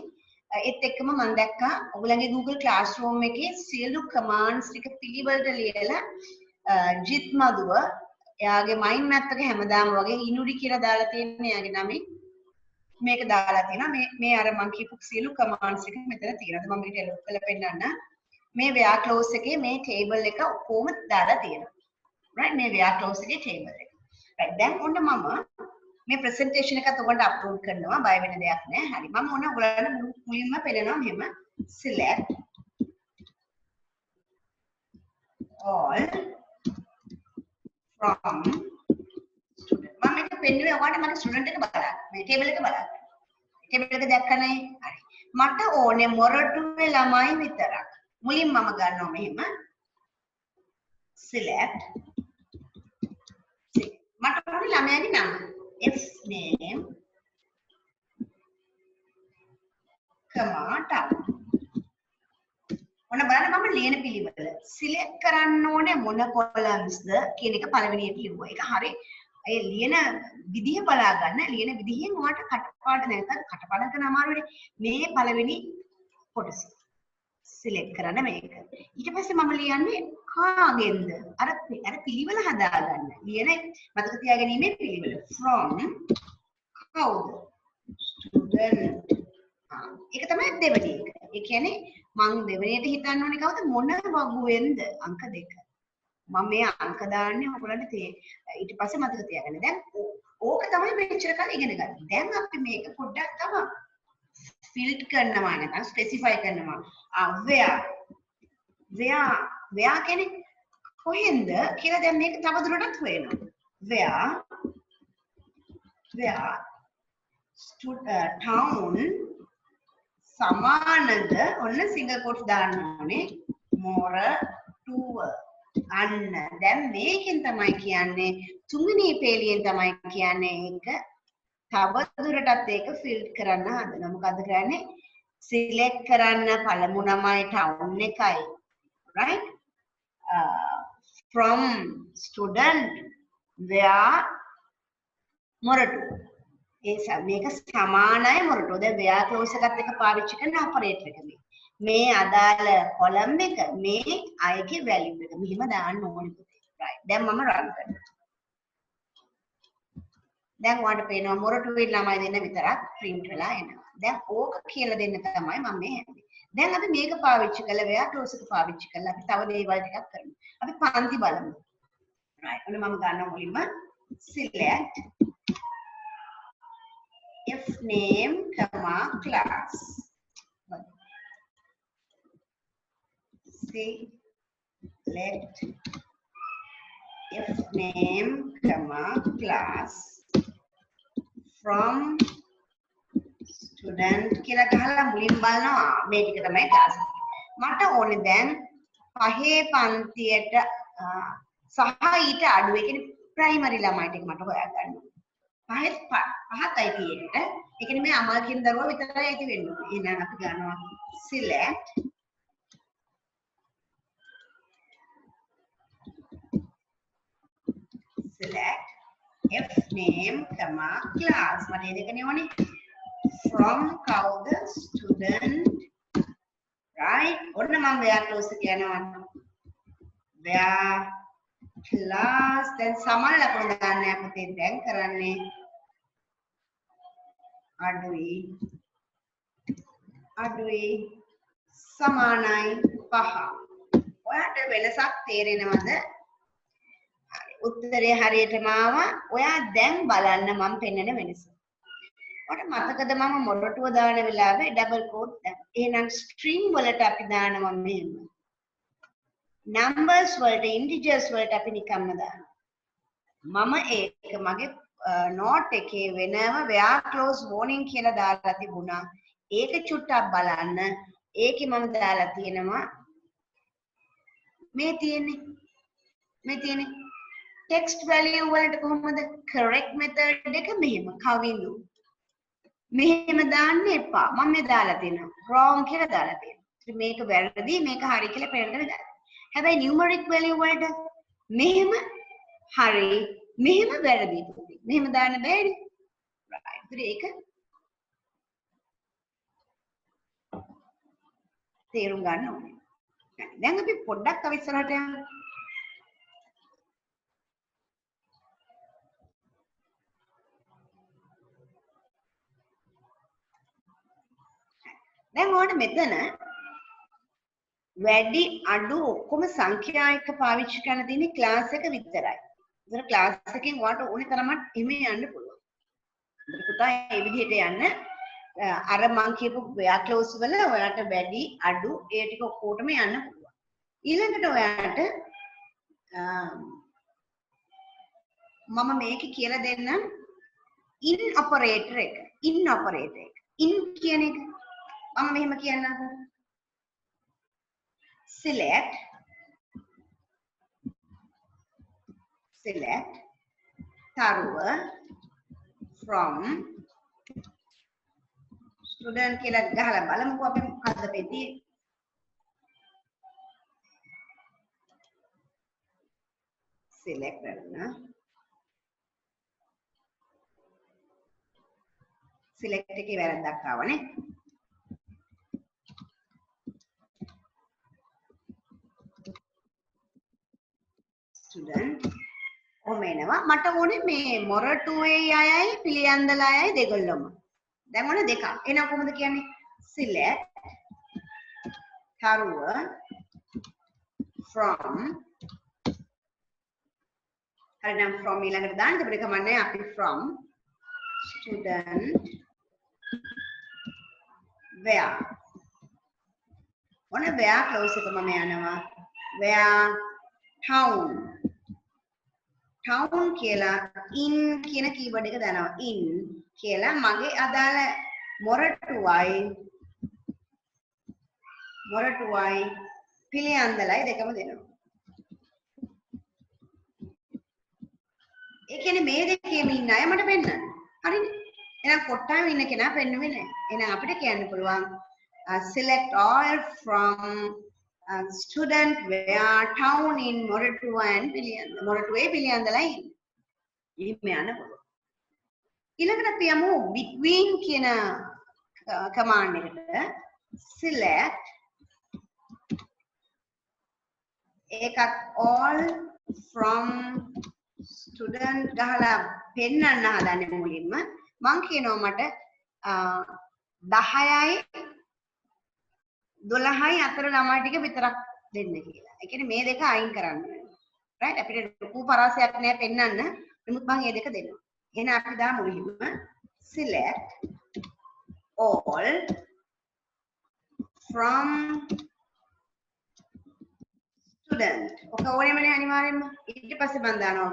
A: ඒත් එක්කම මම දැක්කා ඔයගලගේ Google Classroom එකේ සියලු commands ටික පිළිවෙලට ලියලා ජිත් මදුව එයාගේ mind map එක හැමදාම වගේ ඉනුරි කියලා දාලා තියෙන එයාගේ නමෙන් මේක දාලා තියෙනවා. මේ අර මම කියපු සියලු commands ටික මෙතන තියෙනවා. මම මේක ලොක් කරලා පෙන්නන්න. මේ where close එකේ මේ table එක ඔක්කොම දාලා තියෙනවා. right මේ where close එකේ table එක. right දැන් ඔන්න මම මේ presentation එකත් ඔයගොල්ලන්ට අප්ලෝඩ් කරනවා. බය වෙන දෙයක් නෑ. හරි. මම ඔන්න ඔයගොල්ලන්ට මුලින්ම පෙන්නනවා මෙහෙම select all from student. මම මේක පෙන්නුවේ ඔයාලට මගේ ස්ටුඩන්ට් එක බලන්න. මේ ටේබල් එක බලන්න. ටේබල් එක දැක්කනේ? හරි. මට ඕනේ මොරටුවේ ළමයි විතරක්. මුලින් මම ගන්නවා මෙහෙම. select. මට ඕනේ ළමයාගේ නම. F name town. ඔන්න බලන්න මම ලියන පිළිවෙල. සිලෙක්ට් කරන්න ඕනේ මොන කොලම්ස්ද කියන එක පළවෙනියට ලියුවා. ඒක හරි. ඒ ලියන විදිහ බලා ගන්න. ලියන විදිහෙන් ඔයාලට කටපාඩම් නැත්නම් කටපාඩම් කරන අමාරුනේ. මේ පළවෙනි කොටස. සිලෙක්ට් කරන්න මේක. ඊට පස්සේ මම ලියන්නේ කාගෙන්ද? අර පිළිවෙල හදාගන්න. ලියන මතක තියාගැනීමේ පිළිවෙල. from කවුද? student. ඒක තමයි දෙවෙනි එක. ඒ කියන්නේ මම දෙවෙනියට හිතන්න ඕනේ කවුද මොන වගුවෙන්ද අංක 2. මම මේ අංක දාන්නේ ඔයගොල්ලන්ට ඊට පස්සේ මතක තියාගන්න. දැන් ඕක තමයි මෙච්චර කාලේ ඉගෙන ගන්න. දැන් අපි මේක පොඩ්ඩක් තව ෆිල්ට් කරනවා නැත්නම් ස්පෙસિෆයි කරනවා. where කියන්නේ කොහෙන්ද කියලා දැන් මේක තව දුරටත් හොයනවා. where town සමානද ඔන්න සිංගල් කෝට්ස් දාන්න ඕනේ මොරටුව. අන්න දැන් මේකෙන් තමයි කියන්නේ තුන්වෙනි පේලියෙන් තමයි කියන්නේ ඒක තව දුරටත් ඒක ෆිල්ට් කරන්න හදනවා. මොකද කරන්නේ සිලෙක්ට් කරන්න පළමු නමයි ටවුන් එකයි right from student where Moratuwa. මේක සමානයි මොරටුව. දැන් where clause එකත් එක පාවිච්චි කරන ඔපරේටර් එක මේ අදාළ කොලම් එක මේ අයගේ වැලියු එක මෙහිම දාන්න ඕනේ පුතේ. right දැන් මම රන් කරනවා. දැන් ඔයාලට පේනවා මොරටුවේ ළමයි දෙන්න විතරක් print වෙලා එනවා. දැන් ඕක කියලා දෙන්න තමයි මම මේ හැදුවේ. දැන් අපි මේක පාවිච්චි කළා where clause එක පාවිච්චි කළා අපි තව දේවල් ටිකක් කරමු. අපි පන්ති බලමු. right ඔන්න මම ගන්නවා මුලින්ම select F name, class. Select F name, class from student කියලා ගහලා මුලින් බලනවා මේ ටික තමයි class. මට ඕනේ දැන් පහේ පන්තියට සහ ඊට අඩු ඒ කියන්නේ ප්‍රයිමරි ළමයි ටික මට හොයාගන්න. පහතයි තියෙන්නේ. ඒ කියන්නේ මේ අමල් කියන දරුවා විතරයි ඇති වෙන්නේ. එහෙනම් අපි ගන්නවා select F name, class. මට මේ දෙකනේ ඕනේ. from කවුද student right ඔන්න මම where clause එක යනවා. where class දැන් සමාන ලකුණු දාන්න අපතේ දැන් කරන්නේ අඩුයි සමානයි 5. ඔයාට වෙනසක් තේරෙනවද? උත්තරේ හරියටම ආවා. ඔයා දැන් බලන්න මම පෙන්නන වෙනස. ඔයාලට මතකද මම මොරටුව දාන වෙලාවේ ඩබල් කෝට් දැම්මා. එහෙනම් ස්ට්‍රින්ග් වලට අපි දානවා මෙහෙම. numbers වලට integers වලට අපි නිකම්ම දානවා. මම ඒක මගේ note එකේ වෙනම where clause warning කියලා දාලා තිබුණා. ඒක චුට්ටක් බලන්න. ඒකේ මම දාලා තියෙනවා මේ තියෙන්නේ text value වලට කොහොමද correct method එක මෙහෙම කවිඳු. මෙහෙම දාන්න එපා. මම මේ දාලා තියෙනවා wrong කියලා දාලා තියෙනවා. ඉතින් මේක වැරදි මේක හරි කියලා පෙන්නන්න දාලා. හැබැයි numeric value වලට මෙහෙම හරි මෙහෙම වැරදි පුතේ. මෙහෙම දාන්න බෑනේ. right. ඒක තේරුම් ගන්න ඕනේ. දැන් අපි පොඩ්ඩක් තව ඉස්සරහට යමු. දැන් ඔයාලට මෙතන වැඩි අඩු ඔක්කොම සංඛ්‍යා එක පාවිච්චි කරන්න තියෙන්නේ ක්ලාස් එක විතරයි. ඒතර ක්ලාස් එකෙන් ඔයාලට ඕනේ තරමට එමෙ යන්න පුළුවන්. ඒතර පුතා මේ විදිහට යන්න අර මං කියපු where clause වල ඔයාලට වැඩි අඩු ඒ ටික ඔක්කොටම යන්න පුළුවන්. ඊළඟට ඔයාලට මම මේක කියලා දෙන්නම් in operator එක in operator එක in කියන එක මම මෙහෙම කියන්නම්කෝ select තරුව from student කියලා ගහලා බලමුකෝ අපි මොකද්ද වෙන්නේ select කරන්න select එකේ වැරද්දක් ආවනේ student ඔමේනවා මට ඕනේ මේ මොරටුවේ අයයි පිළියන්දල අයයි දෙගොල්ලොම දැන් මොන දෙකක් එහෙනම් කොහොමද කියන්නේ select තරුව from හරි නම් from ඊළඟට දාන්න දෙපිට කමන්නේ අපි from student where ඔන්න where close එක මම යනවා where town කියලා in කියන කීවර්ඩ් එක දානවා in කියලා මගේ අදාළ මොරටුවයි පිළියන්දලයි දෙකම දෙනවා ඒ කියන්නේ මේ දෙකේම ඉන්න අය මට පෙන්නන්න හරිනේ එහෙනම් කොට්ටාවේ ඉන්න කෙනා පෙන්නුවේ නැහැ එහෙනම් අපිට කියන්න පුළුවන් select all from student where town in Moratuwa and Moratuwa Piliyandala in එහෙම යන්න පුළුවන් ඊළඟට අපි යමු between කියන command එකට select එකක් all from student ගහලා පෙන්නන්න හදන්නේ මුලින්ම මම කියනවා මට 10යි 12යි අතර ළමයි ටික විතරක් දෙන්න කියලා. ඒ කියන්නේ මේ දෙක අයින් කරන්න වෙනවා. රයිට් අපිට ලොකු පරාසයක් නෑ පෙන්වන්න. නමුත් මම මේ දෙක දෙනවා. එහෙනම් අපි දාමු මෙහිම select all from student. ඔක ඕනෙමනේ අනිවාර්යෙන්ම. ඊට පස්සේ මම දානවා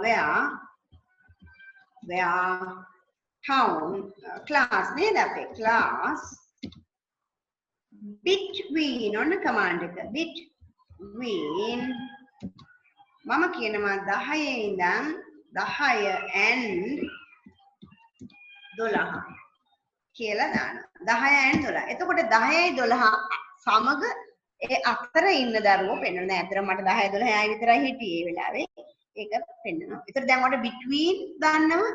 A: where town class නේද අපේ class between on command එක between මම කියනවා 10 ඉඳන් 10 and 12 කියලා දානවා 10 and 12 එතකොට 10යි 12 සමග ඒ අතර ඉන්න දරුවෝ පෙන්වනවා දැන් අතර මට 10 12 ආයි විතරයි හිටියේ ඒ වෙලාවේ ඒක පෙන්වනවා ඒතර දැන් මට between දාන්නවා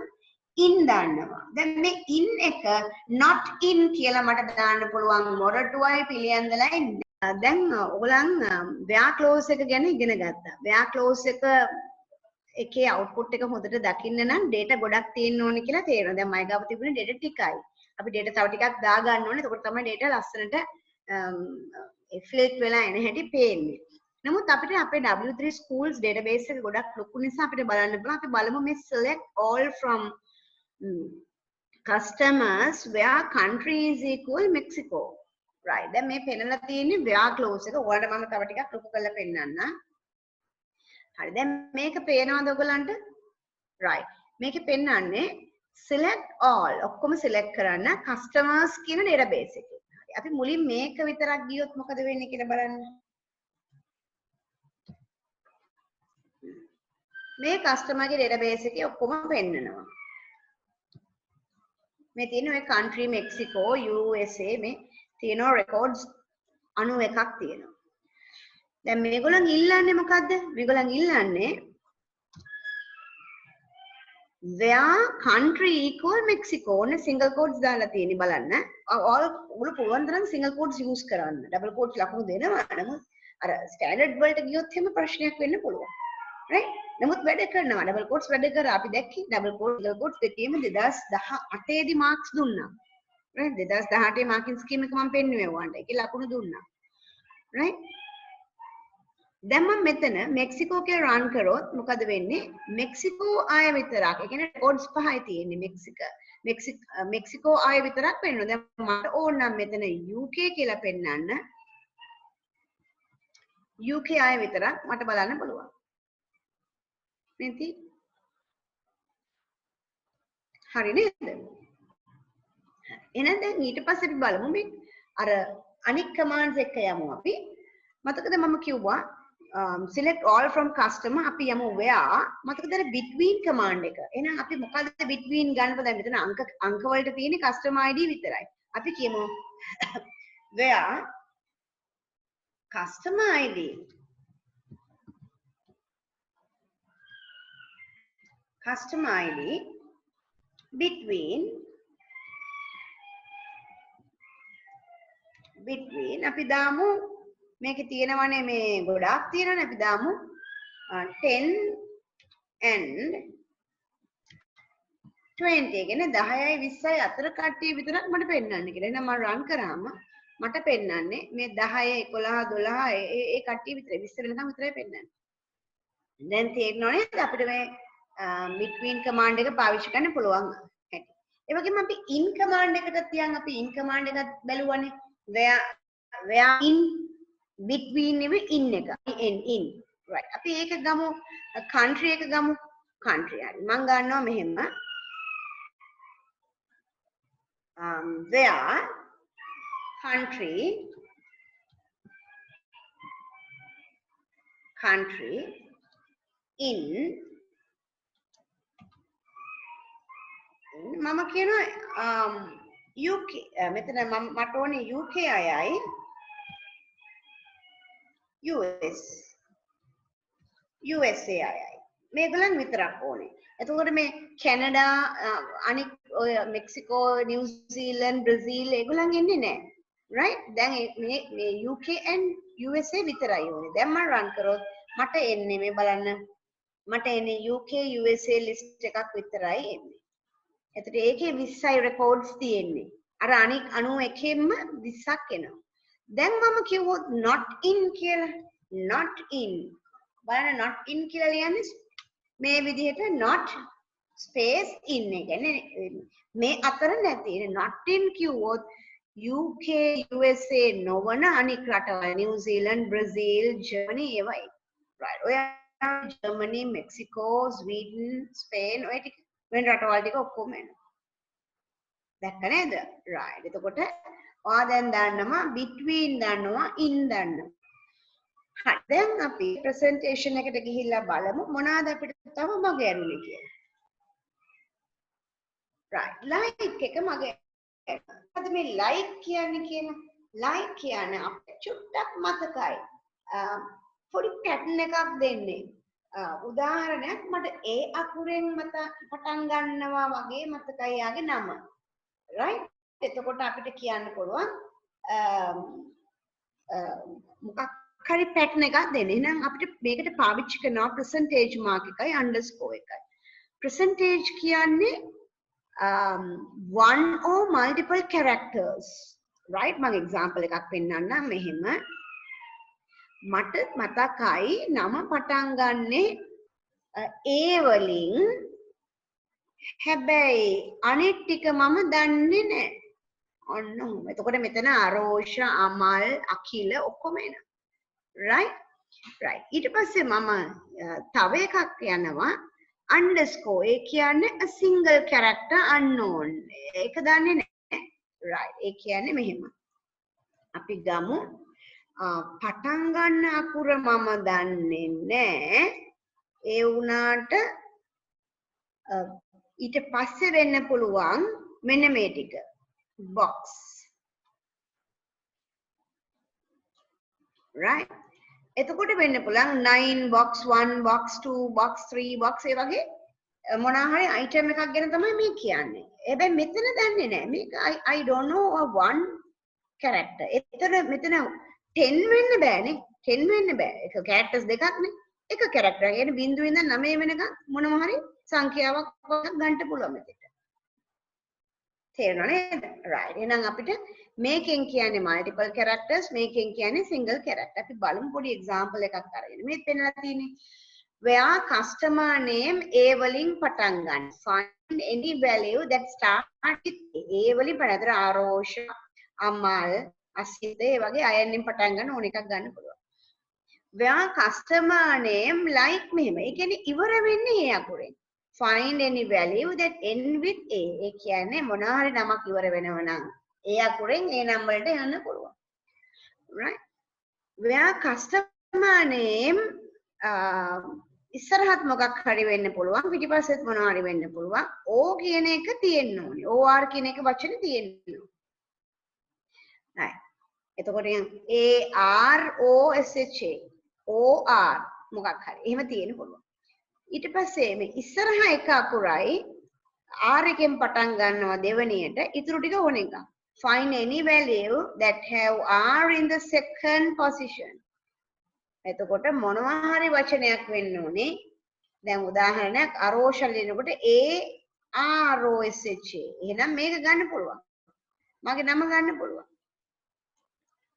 A: in දාන්නවා දැන් මේ in එක not in කියලා මට දාන්න පුළුවන් මොරටුවයි පිළියන්දලයි දැන් ඔයගලන් where clause එක ගැන ඉගෙන ගත්තා where clause එකේ output එක හොඳට දකින්න නම් data ගොඩක් තියෙන්න ඕනේ කියලා තේරෙනවා දැන් මයි ගාව තිබුණේ data ටිකයි අපි data තව ටිකක් දා ගන්න ඕනේ එතකොට තමයි data ලස්සනට filter වෙලා එන හැටි පේන්නේ නමුත් අපිට අපේ W3 schools database එක ගොඩක් ලොකු නිසා අපිට බලන්න පුළුවන් අපි බලමු මේ select all from customers where country is equal Mexico right දැන් මේ පෙන්නලා තියෙන්නේ where clause එක ඔයාලට මම තව ටිකක් ලොකු කරලා පෙන්නන්න හරි දැන් මේක පේනවද ඔයගලන්ට right මේකේ පෙන්නන්නේ select all ඔක්කොම select කරන්න customers කියන database එකේ හරි අපි මුලින් මේක විතරක් ගියොත් මොකද වෙන්නේ කියලා බලන්න මේ customer ගේ database එකේ ඔක්කොම පෙන්නනවා මේ තියෙන ඔය country Mexico USA මේ තියෙන records 91ක් තියෙනවා. දැන් මේගොල්ලන් ඉල්ලන්නේ මොකද්ද? මේගොල්ලන් ඉල්ලන්නේ where country equal Mexico ඕනේ single quotes දාලා තියෙන්නේ බලන්න. ඔයගොල්ලෝ පුළුවන් තරම් single quotes use කරන්න. double quotes ලකුණු දෙනවා. නමුත් අර standard වලට ගියොත් එහෙම ප්‍රශ්නයක් වෙන්න පුළුවන්. right? නමුත් වැඩ කරනවා ඩබල් කෝට්ස් වැඩ කරා අපි දැක්කේ ඩබල් කෝට්ස් දෙකේම 2018 දී මාක්ස් දුන්නා right 2018 මාකින් ස්කීම් එක මම පෙන්නුවේ ඔයාලට ඒකේ ලකුණු දුන්නා right දැන් මම මෙතන මෙක්සිකෝ කියලා රන් කරොත් මොකද වෙන්නේ මෙක්සිකෝ ආය විතරක් ඒ කියන්නේ කෝඩ්ස් පහයි තියෙන්නේ මෙක්සිකෝ ආය විතරක් පෙන්වනවා දැන් මට ඕන නම් මෙතන UK කියලා පෙන්වන්න UK ආය විතරක් මට බලන්න පුළුවන් නැති හරි නේද? එහෙනම් දැන් ඊට පස්සේ අපි බලමු මේ අර අනික් කමාන්ඩ්ස් එක යමු අපි. මතකද මම කිව්වා select all from customer අපි යමු where මතකද between command එක. එහෙනම් අපි මොකද්ද between ගන්නව දැන් මෙතන අංක වලට තියෙන්නේ customer ID විතරයි. අපි කියමු where customer ID between අපි දාමු මේකේ තියෙනවනේ මේ ගොඩාක් තියෙනවනේ අපි දාමු 10 and 20 කියන්නේ 10යි 20යි අතර කට්ටිය විතරක් මට පෙන්වන්න කියලා. එහෙනම් මම රන් කරාම මට පෙන්වන්නේ මේ 10 11 12 ඒ කට්ටිය විතරයි 20 වෙනකම් විතරයි පෙන්වන්නේ. දැන් තේරෙනවනේ අපිට මේ between command එක පාවිච්චි කරන්න පුළුවන් හැටි. ඒ වගේම අපි in command එකට තියන් අපි in command එකත් බැලුවානේ. where in between නෙවෙයි in එක. in right. අපි ඒක ගමු country එක ගමු country හරි. මම ගන්නවා මෙහෙම where country in මම කියනවා UK මෙතන මට ඕනේ UK අයයි USA අයයි මේගොල්ලන් විතරක් ඕනේ. එතකොට මේ කැනඩා අනික් ඔය මෙක්සිකෝ නිව්සීලන්ත බ්‍රසීල් ඒගොල්ලන් එන්නේ නැහැ. right? දැන් මේ UK and USA විතරයි ඕනේ. දැන් මම run කරොත් මට එන්නේ මේ බලන්න මට එන්නේ UK USA list එකක් විතරයි එන්නේ. එතකොට ඒකේ 20යි රෙකෝඩ්ස් තියෙන්නේ. අර අනික් 91ෙන්ම 20ක් එනවා. දැන් මම කිව්වොත් not in කියලා. not in. බලන්න not in කියලා ලියන්නේ මේ විදිහට not space in එක. කියන්නේ මේ අතර නැති. not in කිව්වොත් UK USA නොවන අනික් රටවල් නිව්සීලන්ත බ්‍රසීල් ජර්මනි ඒවයි. right. ඔය ජර්මනි මෙක්සිකෝ ස්වීඩන් ස්පේන් ඔය ටික වෙන රටවල් ටික ඔක්කොම එනවා. දැක්ක නේද? right. එතකොට ඔයා දැන් දන්නවා between දන්නවා in දන්නවා. හරි. දැන් අපි presentation එකට ගිහිල්ලා බලමු මොනවාද අපිට තව මගේ ඇරුනේ කියලා. right. like එක මගේ අද මේ like කියන්නේ කියලා. like කියන්නේ අපිට චුට්ටක් මතකයි. පොඩි pattern එකක් දෙන්නේ. උදාහරණයක් මට ඒ අකුරෙන් පටන් ගන්නවා වගේ මතකයි යාගේ නම. right? එතකොට අපිට කියන්න පුළුවන් මොකක් හරි pattern එකක් දෙන්න. එහෙනම් අපිට මේකට පාවිච්චි කරනවා percentage mark එකයි underscore එකයි. percentage කියන්නේ one or multiple characters. right? මම example එකක් පෙන්නන්නම් මෙහෙම. මට මතකයි නම පටන් ගන්නෙ A වලින් හැබැයි අනිත් ටික මම දන්නේ නැහැ. ඔන්න ඔහොම. එතකොට මෙතන අරෝෂ, අමල්, අකිල ඔක්කොම එනවා. right? ඊට පස්සේ මම තව එකක් යනවා underscore. ඒ කියන්නේ a single character unknown. ඒක දන්නේ නැහැ. right. ඒ කියන්නේ මෙහෙම. අපි ගමු පටන් ගන්න අකුර මම දන්නේ නැහැ. ඒ වුණාට ඊට පස්සේ වෙන්න පුළුවන් මෙන්න මේ ටික. box. right? එතකොට වෙන්න පුළුවන් 9 box 1 box 2 box 3 box ඒ වගේ මොනවා හරි item එකක් ගැන තමයි මේ කියන්නේ. හැබැයි මෙතන දන්නේ නැහැ. මේක I don't know one character. මෙතන 10 වෙන්න බෑනේ. 10 වෙන්න බෑ. ඒක characters දෙකක්නේ. එක character කියන්නේ බිංදුවේ ඉඳන් 9 වෙනකන් මොනවා හරි සංඛ්‍යාවක් ගන්න පුළුවන් මෙතෙට. තේරෙනව නේද? right. එහෙනම් අපිට මේකෙන් කියන්නේ multiple characters මේකෙන් කියන්නේ single character. අපි බලමු පොඩි example එකක් අරගෙන. මේ පෙන්නලා තියෙන්නේ where customer name A වලින් පටන් ගන්න. find any value that start with A වලින් පටන් ගන්න. ආරෝෂ, අමල්, අසිත ඒ වගේ අයන්ෙන් පටන් ගන්න ඕන එකක් ගන්න පුළුවන්. where customer name like මෙහෙම. ඒ කියන්නේ ඉවර වෙන්නේ ඒ අකුරෙන්. Find any value that end with a. ඒ කියන්නේ මොනවා හරි නමක් ඉවර වෙනව නම් ඒ අකුරෙන් ඒ නම් වලට යන්න පුළුවන්. Right? Where customer name ඉස්සරහත් මොකක් හරි වෙන්න පුළුවන් පිටිපස්සෙත් මොනවා හරි වෙන්න පුළුවන්. O කියන එක තියෙන්න ඕනේ. OR කියන එක වචනේ තියෙන්න ඕනේ. right. එතකොට AROSHA OR මොකක් හරි එහෙම තියෙන්න පුළුවන්. ඊට පස්සේ මේ ඉස්සරහා එක අකුරයි R එකෙන් පටන් ගන්නවා දෙවනියට ඉතුරු ටික ඕන එක. Find any value that have R in the second position. එතකොට මොනවා හරි වචනයක් වෙන්න ඕනේ. දැන් උදාහරණයක් අරෝෂල් දෙනකොට AROSHA. එහෙනම් මේක ගන්න පුළුවන්. මගේ නම ගන්න පුළුවන්.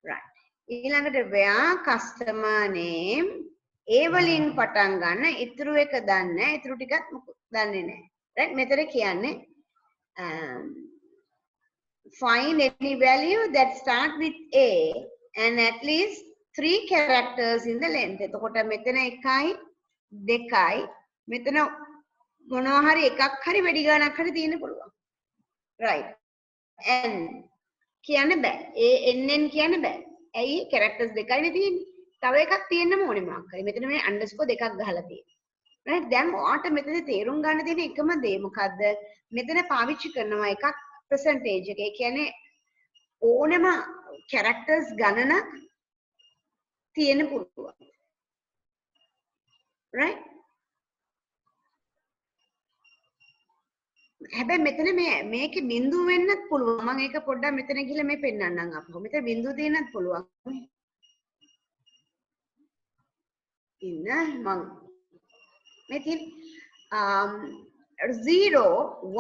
A: right. ඊළඟට where customer name ඒ වලින් පටන් ගන්න ඉතුරු එක දන්නේ නැහැ. ඉතුරු ටිකත් දන්නේ නැහැ. right. මෙතන කියන්නේ find any value that start with A and at least 3 characters in the length. එතකොට මෙතන 1යි 2යි මෙතන මොනවා හරි එකක් හරි වැඩි ගණනක් හරි තියෙන්න පුළුවන්. right. n කියන්න බෑ. ANN කියන්න බෑ. ඇයි characters දෙකයිනේ තියෙන්නේ. තව එකක් තියෙන්න ඕනේ මොකක් හරි. මෙතන මේ underscore දෙකක් ගහලා තියෙනවා. right. දැන් ඔයාට මෙතන තේරුම් ගන්න තියෙන එකම දේ මොකද්ද? මෙතන පාවිච්චි කරනවා එකක් percentage එක. ඒ කියන්නේ ඕනම characters ගණනක් තියෙන්න පුළුවන්. right. හැබැයි මෙතන මේකේ බිඳුව වෙන්නත් පුළුවන්. මම ඒක පොඩ්ඩක් මෙතන ගිහලා මේ පෙන්නන්නම් අපහොම. මෙතන බිඳුව තියෙන්නත් පුළුවන්. ඉන්න මම මේ තියෙන 0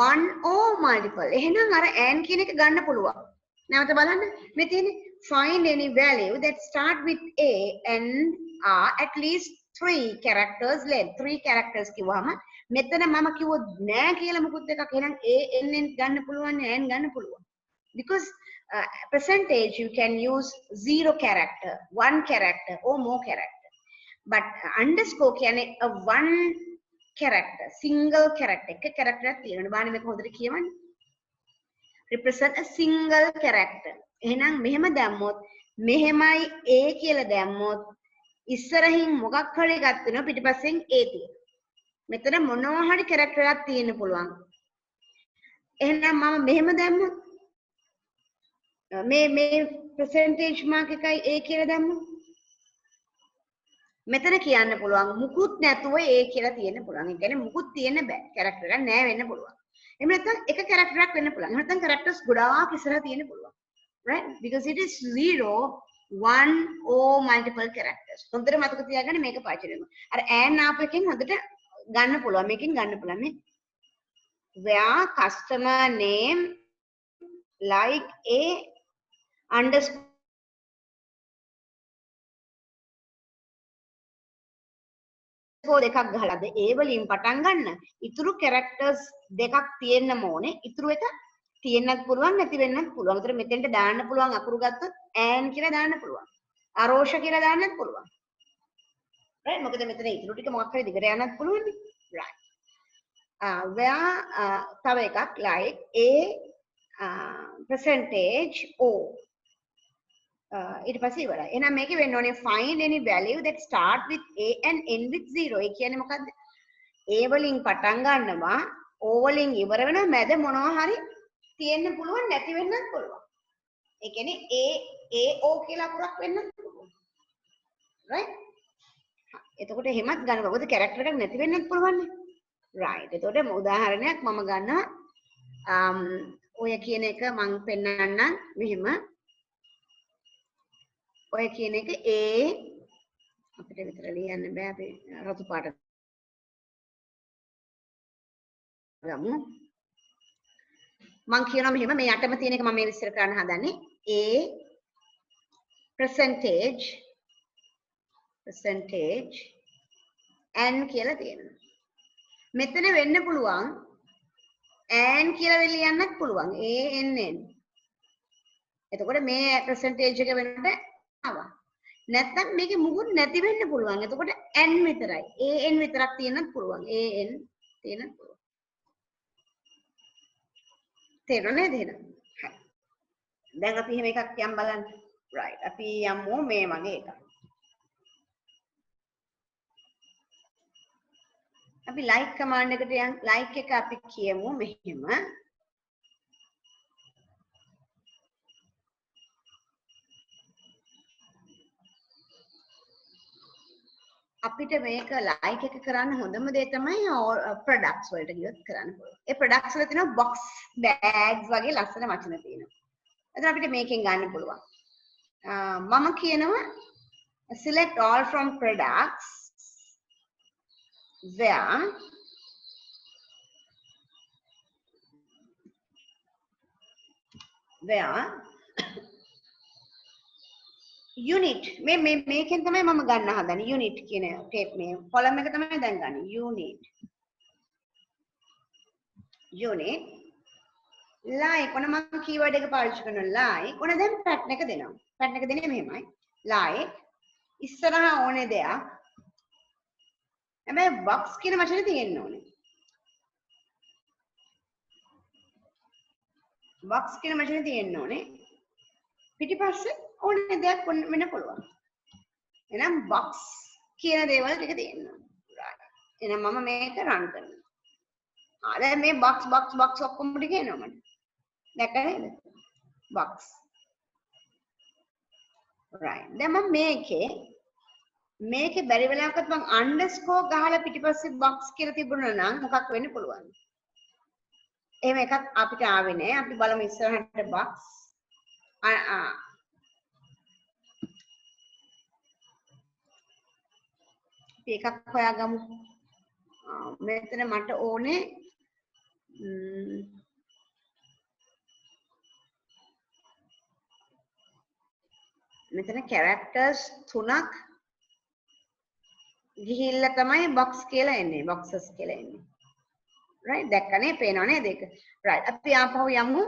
A: 1 or multiple. එහෙනම් අර and කියන එක ගන්න පුළුවන්. නැවත බලන්න. මේ තියෙන්නේ find any value that start with A and are at least 3 characters length. 3 characters කිව්වම මෙතන මම කිව්වොත් නෑ කියලා මොකුත් එකක් එහෙනම් ANN ගන්න පුළුවන් and ගන්න පුළුවන්. because percentage you can use 0 character, 1 character or more character. but underscore කියන්නේ a one character, single character. එක character එකක් තියෙනවා. බාන්නේ මේක හොඳට කියවන්න. represent a single character. එහෙනම් මෙහෙම දැම්මොත් මෙහෙමයි A කියලා දැම්මොත් ඉස්සරහින් මොකක් හරි ගත්ත වෙනවා පිටිපස්සෙන් A තියෙනවා. මෙතන මොනවා හරි character එකක් තියෙන්න පුළුවන්. එහෙනම් මම මෙහෙම දැම්මොත් මේ percentage mark එකයි A කියලා දැම්මොත් මෙතන කියන්න පුළුවන් මුකුත් නැතුව A කියලා තියෙන්න පුළුවන්. ඒ කියන්නේ මුකුත් තියෙන්න බෑ. character එකක් නෑ වෙන්න පුළුවන්. එහෙම නැත්නම් එක character එකක් වෙන්න පුළුවන්. එහෙම නැත්නම් characters ගොඩාක් ඉස්සරහ තියෙන්න පුළුවන්. right. because it is 0 1 or multiple characters. හොඳට මතක තියාගන්න මේක පාවිච්චි කරනවා. අර and ආපු එකෙන් හොඳට ගන්න පුළුවන්. මේකෙන් ගන්න පුළුවන් නේ. where customer name like A underscore දෙකක් ගහලාද ඒ වලින් පටන් ගන්න. ඉතුරු characters දෙකක් තියෙන්න ඕනේ. ඉතුරු එක තියෙන්නත් පුළුවන් නැති වෙන්නත් පුළුවන්. ඒතර මෙතෙන්ට දාන්න පුළුවන් අකුරු ගත්තොත් and කියලා දාන්න පුළුවන්. අරෝෂ කියලා දාන්නත් පුළුවන්. right. මොකද මෙතන ඉතුරු ටික මොකක් හරි දිගට යන්නත් පුළුවන් නේ. right. where තව එකක් like A percentage O ඊට පස්සේ ඉවරයි. එහෙනම් මේකේ වෙන්න ඕනේ find any value that start with A and end with 0. ඒ කියන්නේ මොකද්ද? A වලින් පටන් ගන්නවා, O වලින් ඉවර වෙනවා, මැද මොනවා හරි තියෙන්න පුළුවන් නැති වෙන්නත් පුළුවන්. ඒ කියන්නේ AO කියලා අකුරක් වෙන්නත් පුළුවන්. right. එතකොට එහෙමත් ගන්න මොකද character එකක් නැති වෙන්නත් පුළුවන් නේ. right. එතකොට උදාහරණයක් මම ගන්නවා ඔය කියන එක මම පෙන්නන්නම් මෙහෙම ඔය කියන එක A අපිට විතර ලියන්න බෑ අපි රතු පාට ගමු මම කියනවා මෙහෙම මේ යටම තියෙන එක මම මේ විස්තර කරන්න හදන්නේ A percentage n කියලා තියෙනවා මෙතන වෙන්න පුළුවන් n කියලා ලියන්නත් පුළුවන් ANN එතකොට මේ percentage එක වෙනකොට ආවා නැත්නම් මේකේ මුකුත් නැති වෙන්න පුළුවන්. එතකොට n විතරයි. an විතරක් තියෙන්නත් පුළුවන්. an තියෙන්නත් පුළුවන්. තේරුණා නේද එහෙනම්? හරි. දැන් අපි එහෙම එකක් යම් බලන්න. right. අපි යමු මේ වගේ එකක්. අපි like command එකට යන් like එක අපි කියමු මෙහෙම. අපිට මේක like එක කරන්න හොඳම දේ තමයි products වලට ගියොත් කරන්න පුළුවන්. ඒ products වල තියෙනවා box bags වගේ ලස්සන වචන තියෙනවා. එතන අපිට මේකෙන් ගන්න පුළුවන්. මම කියනවා select all from products where unit මේකෙන් තමයි මම ගන්න හදන්නේ unit කියන ටේප් මේ කොලම් එක තමයි දැන් ගන්න unit like ඔන්න මම කීවර්ඩ් එක පාවිච්චි කරනවා like ඔන්න දැන් pattern එක දෙනවා pattern එක දෙන්නේ මෙහෙමයි like ඉස්සරහා ඕනේ දෙයක් හැබැයි box කියන වචනේ තියෙන්න ඕනේ box කියන වචනේ තියෙන්න ඕනේ පිටිපස්සේ ඕනේ දෙයක් වෙන්න පුළුවන්. එහෙනම් box කියන දේවල් ටික තියෙනවා. එහෙනම් මම මේක run කරනවා. දැන් මේ box ඔක්කොම ටික එනවා මට. දැක්ක නේද? box. right. දැන් මම මේකේ බැරි වෙලාවකට මම underscore ගහලා පිටිපස්සේ box කියලා තිබුණා නම් මොකක් වෙන්න පුළුවන්? එහෙම එකක් අපිට ආවේ නෑ. අපි බලමු ඉස්සරහට box. එකක් හොයාගමු. මෙතන මට ඕනේ මෙතන characters 3ක් ගිහිල්ලා තමයි box කියලා එන්නේ. boxes කියලා එන්නේ. right දැක්කනේ පේනව නේද ඒක? right අපි ආපහු යමු.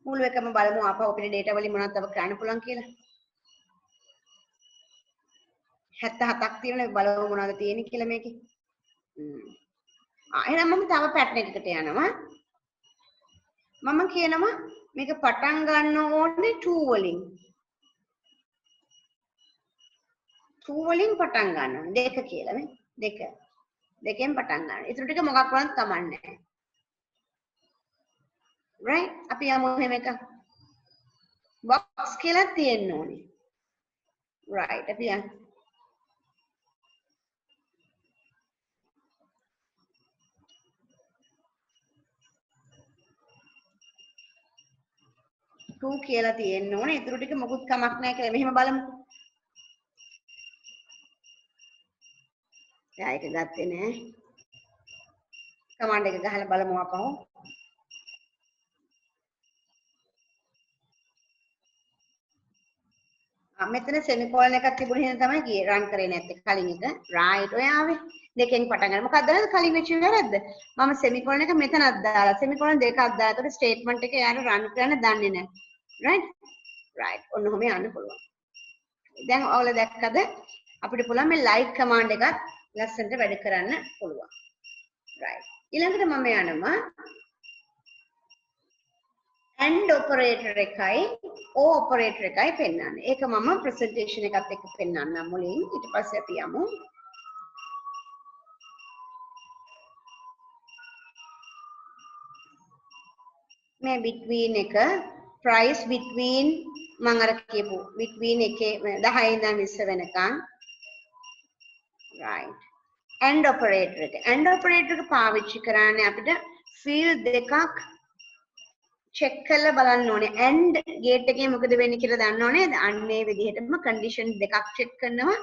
A: මුළු එකම බලමු ආපහු අපේ data වලින් මොනවද තව කරන්න පුළුවන් කියලා. 77ක් තියෙනවා බලමු මොනවද තියෙන්නේ කියලා මේකේ. එහෙනම් මම තව pattern එකකට යනවා. මම කියනවා මේක පටන් ගන්න ඕනේ 2 වලින්. 2 වලින් පටන් ගන්න ඕනේ. 2 කියලා නේ. 2. 2ෙන් පටන් ගන්න. ඊටු ටික මොකක් වුණත් කමන්නේ නැහැ. right අපි යමු එහෙම එක box කියලා තියෙන්න ඕනේ right අපි යමු 2 කියලා තියෙන්න ඕනේ. ඊටු ටික මොකුත් කමක් නැහැ කියලා මෙහෙම බලමුකෝ. එයා ඒක ගත්තේ නැහැ. කමාන්ඩ් එක ගහලා බලමු අපහු. මෙතන semicolon එකක් තිබුණ හින්දා තමයි ගියේ run කරේ නැත්තේ කලින් එක. right ඔය ආවේ. දෙකෙන් පටන් ගන්න. මොකක්ද නේද කලින් වෙච්ච වැරද්ද? මම semicolon එක මෙතනක් දාලා semicolon දෙකක් දාලා ඒකට statement එක යාර run කරන්න දන්නේ නැහැ. right ඔන්න ඔහොම යන්න පුළුවන්. දැන් ඔයාලා දැක්කද අපිට පුළුවන් මේ like command එකත් ලස්සනට වැඩ කරන්න පුළුවන්. right ඊළඟට මම යනවා and operator එකයි o operator එකයි පෙන්නන්නේ. ඒක මම presentation එකත් එක්ක පෙන්නන්නම් මුලින්. ඊට පස්සේ අපි යමු මේ between එක price between මම අර කියපු between එකේ 10 ඉඳන් 20 වෙනකන් right and operator එක පාවිච්චි කරන්නේ අපිට field දෙකක් check කරලා බලන්න ඕනේ and gate එකේ මොකද වෙන්නේ කියලා දන්න ඕනේ. අන්නේ විදිහටම condition දෙකක් check කරනවා.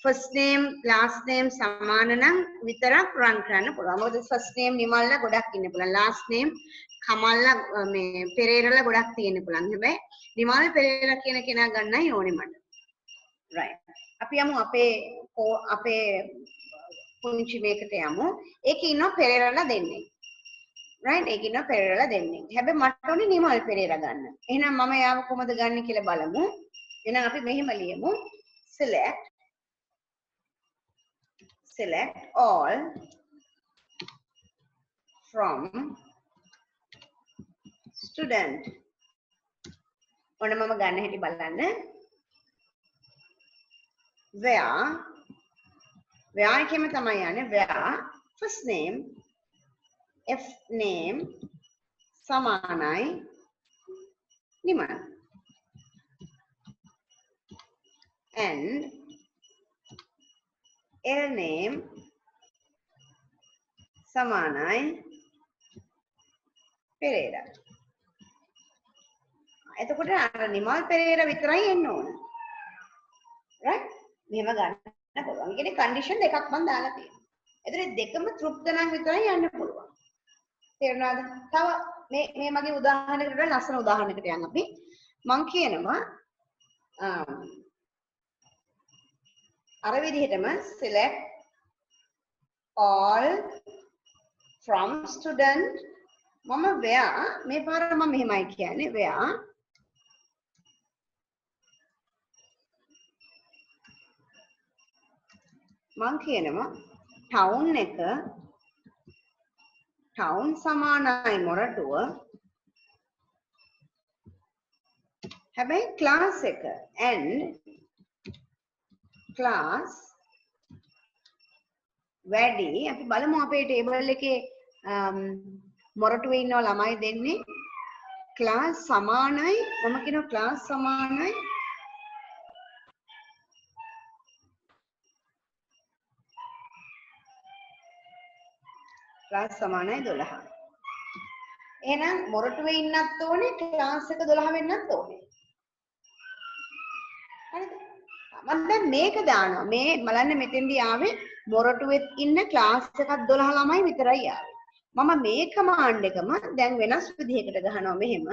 A: first name last name සමාන නම් විතරක් run කරන්න පුළුවන්. මොකද first name නිමල්ලා ගොඩක් ඉන්න පුළුවන්. last name කමල්ලා මේ පෙරේරලා ගොඩක් තියෙන්න පුළුවන්. හැබැයි නිමල් පෙරේරා කියන කෙනා ගන්නයි ඕනේ මට. right අපි යමු අපේ පුංචි මේකට යමු. ඒකේ ඉන්නවා පෙරේරාලා දෙන්නේ. right? ඒකේ ඉන්නවා පෙරේරාලා දෙන්නේ. හැබැයි මට ඕනේ නිමල් පෙරේරා ගන්න. එහෙනම් මම යාව කොහොමද ගන්න කියලා බලමු. එහෙනම් අපි මෙහෙම ලියමු. select all from student. ඔන්න මම ගන්න හැටි බලන්න. where එකෙම තමයි යන්නේ. where first name f name සමානයි නිමල් and L name සමානයි පෙරේරා. එතකොට අර නිමල් පෙරේරා විතරයි එන්න ඕන. right? මෙහෙම ගන්න පුළුවන්. ඒ කියන්නේ කන්ඩිෂන් දෙකක් මම දාලා තියෙනවා. එතකොට දෙකම තෘප්ත නම් විතරයි යන්න පුළුවන්. තේරුණාද? තව මේ මගේ උදාහරණයකට ලස්සන උදාහරණයකට යන්න අපි. මම කියනවා අර විදිහටම select all from student මම where මේ පාර මම මෙහෙමයි කියන්නේ where මම කියනවා town සමානයි මොරටුව හැබැයි class එක and class වැඩි අපි බලමු අපේ ටේබල් එකේ මොරටුවේ ඉන්න ළමයි දෙන්නේ class සමානයි මම කියනවා class සමානයි class සමානයි 12. එහෙනම් මොරටුවේ ඉන්නත් ඕනේ class එක 12 වෙන්නත් ඕනේ. හරිද? මම දැන් මේක දානවා. මේ බලන්න මෙතෙන්දී ආවේ මොරටුවෙත් ඉන්න ක්ලාස් එකක් 12 ළමයි විතරයි ආවේ. මම මේ කමාන්ඩ් එකම දැන් වෙනස් විදිහකට ගහනවා මෙහෙම.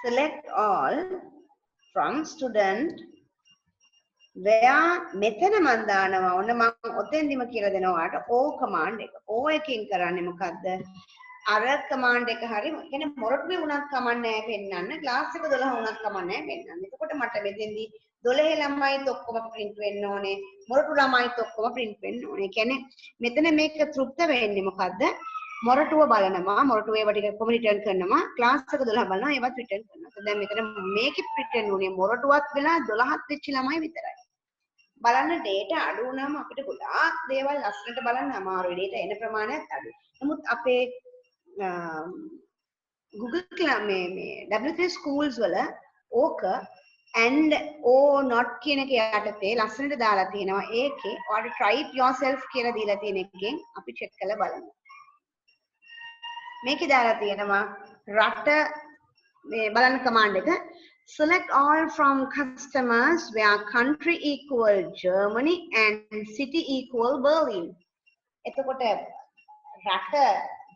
A: select all from student where මෙතන මම දානවා. ඔන්න මම ඔතෙන්දිම කියලා දෙනවා ඔයාලට O කමාන්ඩ් එක. O එකෙන් කරන්නේ මොකද්ද? අර කමාන්ඩ් එක හරි කියන්නේ මොරටුවේ වුණත් කමක් නැහැ පෙන්නන්න ක්ලාස් එක 12 වුණත් කමක් නැහැ පෙන්නන්න. එතකොට මට මෙතෙන්දී 12 ළමයිත් ඔක්කොම print වෙන්න ඕනේ. මොරටු ළමයිත් ඔක්කොම print වෙන්න ඕනේ. කියන්නේ මෙතන මේක තෘප්ත වෙන්නේ මොකද්ද? මොරටුව බලනවා. මොරටුවේ ඒවා ටික කොහොම රිටර්න් කරනවා. ක්ලාස් එක 12 බලනවා. ඒවත් රිටර්න් කරනවා. දැන් මෙතන මේකෙත් රිටර්න් උනේ මොරටුවත් වෙලා 12ත් වෙච්ච ළමයි විතරයි. බලන්න data අඩු වුණාම අපිට ගොඩාක් දේවල් ලස්සනට බලන්න අමාරුයි. data එන ප්‍රමාණයත් අඩුයි. නමුත් අපේ Google W3 schools වල ඕක and or not කියන එක යටතේ ලස්සනට දාලා තියෙනවා. ඒකේ ඔයාලට try it yourself කියලා දීලා තියෙන එකෙන් අපි check කරලා බලමු. මේකේ දාලා තියෙනවා රට මේ බලන්න command එක select all from customers where country equal Germany and city equal Berlin. එතකොට රට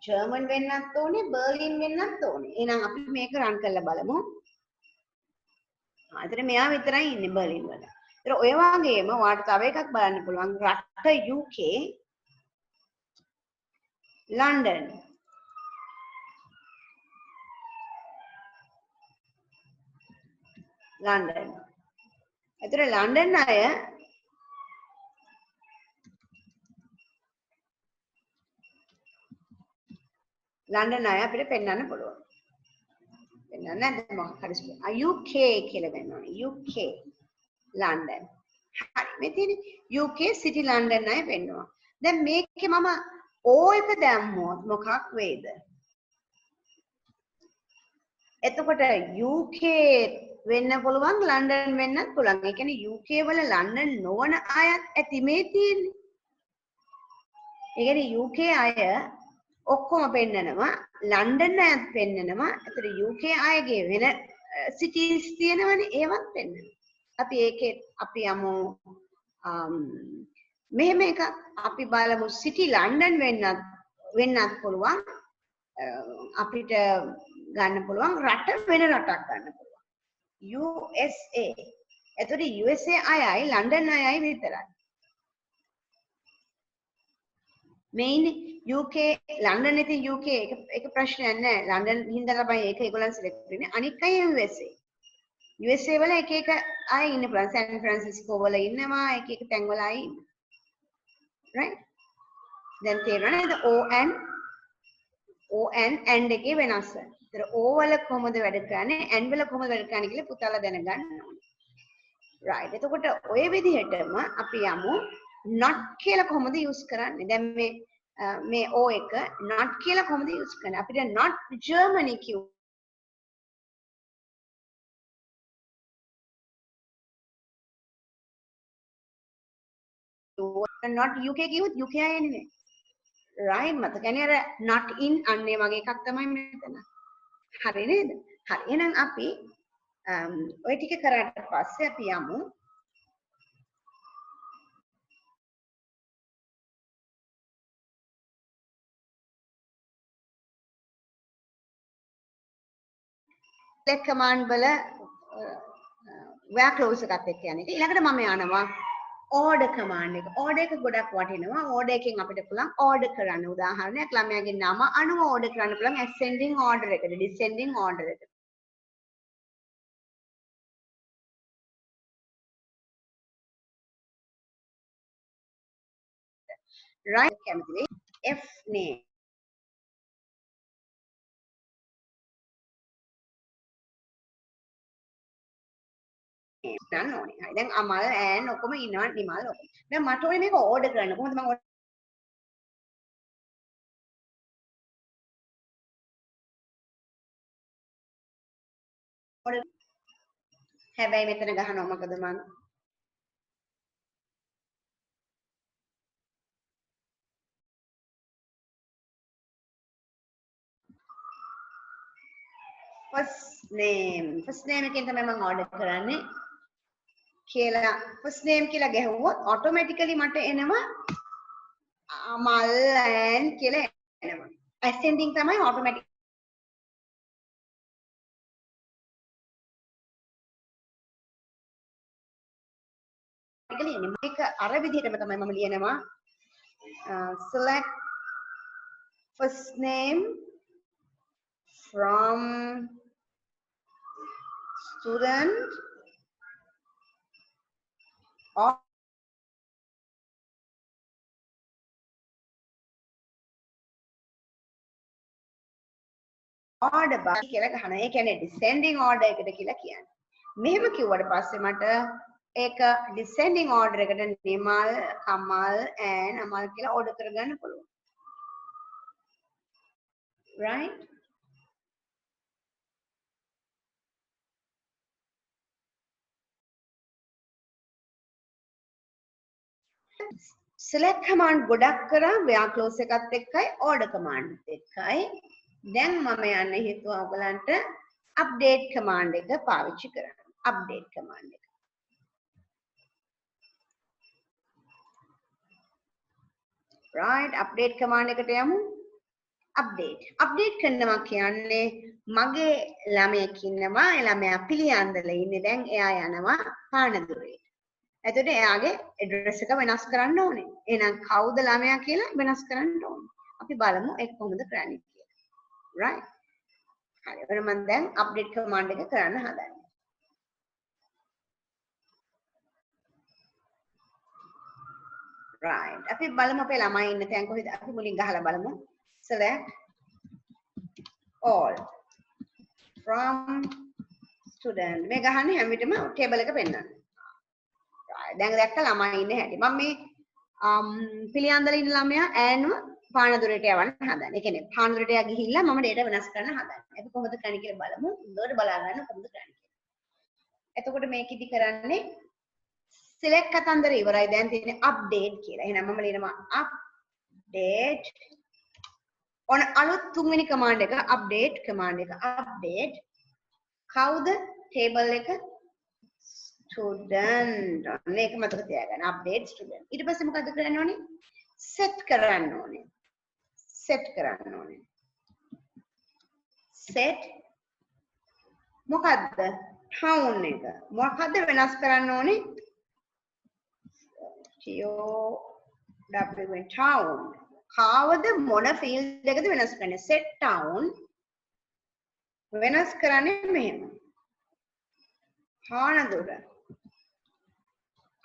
A: ජර්මන් වෙන්නත් ඕනේ බර්ලින් වෙන්නත් ඕනේ. එහෙනම් අපි මේක රන් කරලා බලමු. එතන මෙයා විතරයි ඉන්නේ බර්ලින් වල. ඒතර ඔය වගේම ඔයාලට තව එකක් බලන්න පුළුවන් රට UK ලන්ඩන්. ලන්ඩන්. ඒතර ලන්ඩන් අය ලන්ඩන් අය අපිට පෙන්වන්න පුළුවන්. පෙන්වන්න නැද්ද මොකක් හරි UK කියලා වෙනවනේ. UK London. හරි. මේ තියෙන්නේ UK සිටි ලන්ඩන් අය පෙන්වනවා. දැන් මේකේ මම O එක දැම්මොත් මොකක් වෙයිද? එතකොට UK වෙන්න පුළුවන් ලන්ඩන් වෙන්නත් පුළුවන්. ඒ කියන්නේ UK වල ලන්ඩන් නොවන අයත් ඇති මේ තියෙන්නේ. ඒ කියන්නේ UK අය ඔක්කොම පෙන්නනවා ලන්ඩන් අයත් පෙන්නනවා. ඒතර UK අයගේ වෙන සිටිස් තියෙනවනේ ඒවත් පෙන්නනවා. අපි ඒකේ අපි යමු මෙහෙම එකක් අපි බලමු සිටි ලන්ඩන් වෙන්නත් පුළුවන්. අපිට ගන්න පුළුවන් රට වෙන රටක් ගන්න පුළුවන්. USA. එතකොට USA අයයි ලන්ඩන් අයයි විතරයි. මේන් UK ලන්ඩන් ඉතින් UK එක ප්‍රශ්නයක් නෑ. ලන්ඩන් හින්දා තමයි ඒක ඒගොල්ලන් සිලෙක්ට් කරන්නේ. අනික් අය USA. USA වල එක එක අය ඉන්න පුළුවන්. සෑන් ෆ්‍රැන්සිස්කෝ වල ඉන්නවා එක එක තැන් වල අය ඉන්නවා. right? දැන් තේරෙනවද O and එකේ වෙනස. ඒතර O වල කොහොමද වැඩ කරන්නේ and වල කොහොමද වැඩ කරන්නේ කියලා පුතාලා දැනගන්න ඕනේ. right. එතකොට ඔය විදිහටම අපි යමු not කියලා කොහොමද use කරන්නේ. දැන් මේ O එක not කියලා කොහොමද use කරන්නේ. අපිට not Germany කිව්ව not UK කිව්වොත් UK අය එන්නේ නැහැ. right මතකනේ අර not in අන්නේ වගේ එකක් තමයි මෙතන. හරි නේද? හරි. එහෙනම් අපි ඔය ටික කරාට පස්සේ අපි යමු select command වල where close එකත් එක්ක යන්නේ. ඊළඟට මම යනවා order command එක. order එක ගොඩක් වටිනවා. order එකෙන් අපිට පුළුවන් order කරන්න. උදාහරණයක් ළමයාගේ නම අනුව order කරන්න පුළුවන් ascending order එකට, descending order එකට. right කැමති වෙයි F name ගන්න ඕනේ. හරි. දැන් අමල් ඈන් ඔක්කොම ඉන්නවා නිමල් ඔක්කොම. දැන් මට ඕනේ මේක ඕඩර් කරන්න. කොහොමද මම ඕඩර් හැබැයි මෙතන ගහනවා මොකද මම first name එකෙන් තමයි මම ඕඩර් කරන්නේ කියලා first name කියලා ගැහුවොත් automatically මට එනවා අමල් ඈන් කියලා එනවා. ascending තමයි automatic මේක අර විදිහටම තමයි මම ලියනවා select first name from student or order by කියලා ගහනවා. ඒ කියන්නේ descending order එකට කියලා කියන්නේ. මෙහෙම කිව්වට පස්සේ මට ඒක descending order එකට නිමල්, කමල් and අමල් කියලා order කරගන්න පුළුවන්. right? select command ගොඩක් කරා where close එකත් එක්කයි order command එකයි. දැන් මම යන්න හිතුවා ඔයගලන්ට update command එක පාවිච්චි කරන්න. update command එක. right update command එකට යමු. update කරනවා කියන්නේ මගේ ළමයෙක් ඉන්නවා. ඒ ළමයා පිළියන්දල ඉන්නේ. දැන් එයා යනවා පානදුරේ. එතකොට එයාගේ address එක වෙනස් කරන්න ඕනේ. එහෙනම් කවුද ළමයා කියලා වෙනස් කරන්න ඕනේ. අපි බලමු ඒක කොහොමද කරන්නේ කියලා. right? හරි. එහෙනම් මම දැන් update command එක කරන්න හදන්නේ. right. අපි බලමු අපේ ළමයි ඉන්න තැන් කොහෙද? අපි මුලින් ගහලා බලමු. select all from student. මේ ගහන්නේ හැම විටම table එක පෙන්නන්න. දැන් දැක්ක ළමයි ඉන්නේ හැටි. මම මේ පිළියන්දල ඉන්න ළමයා ඈන්ව පානදුරේට යවන්න හදන්නේ. ඒ කියන්නේ පානදුරේට යා ගිහිල්ලා මම data වෙනස් කරන්න හදන්නේ. අපි කොහොමද කරන්නේ කියලා බලමු. හොඳට බලා ගන්න කොහොමද කරන්නේ කියලා. එතකොට මේකෙදි කරන්නේ select කතන්දර ඉවරයි. දැන් තියෙන්නේ update කියලා. එහෙනම් මම ලියනවා update on අලුත් තුන්වෙනි command එක update command එක. update කවුද table එක student මේක මතක තියාගන්න update student ඊට පස්සේ මොකද කරන්න ඕනේ set කරන්න ඕනේ set මොකද්ද town එක මොකක්ද වෙනස් කරන්න ඕනේ town කාවද මොන ෆීල්ඩ් එකද වෙනස් කරන්නේ set town වෙනස් කරන්නේ මෙහෙම පානදුර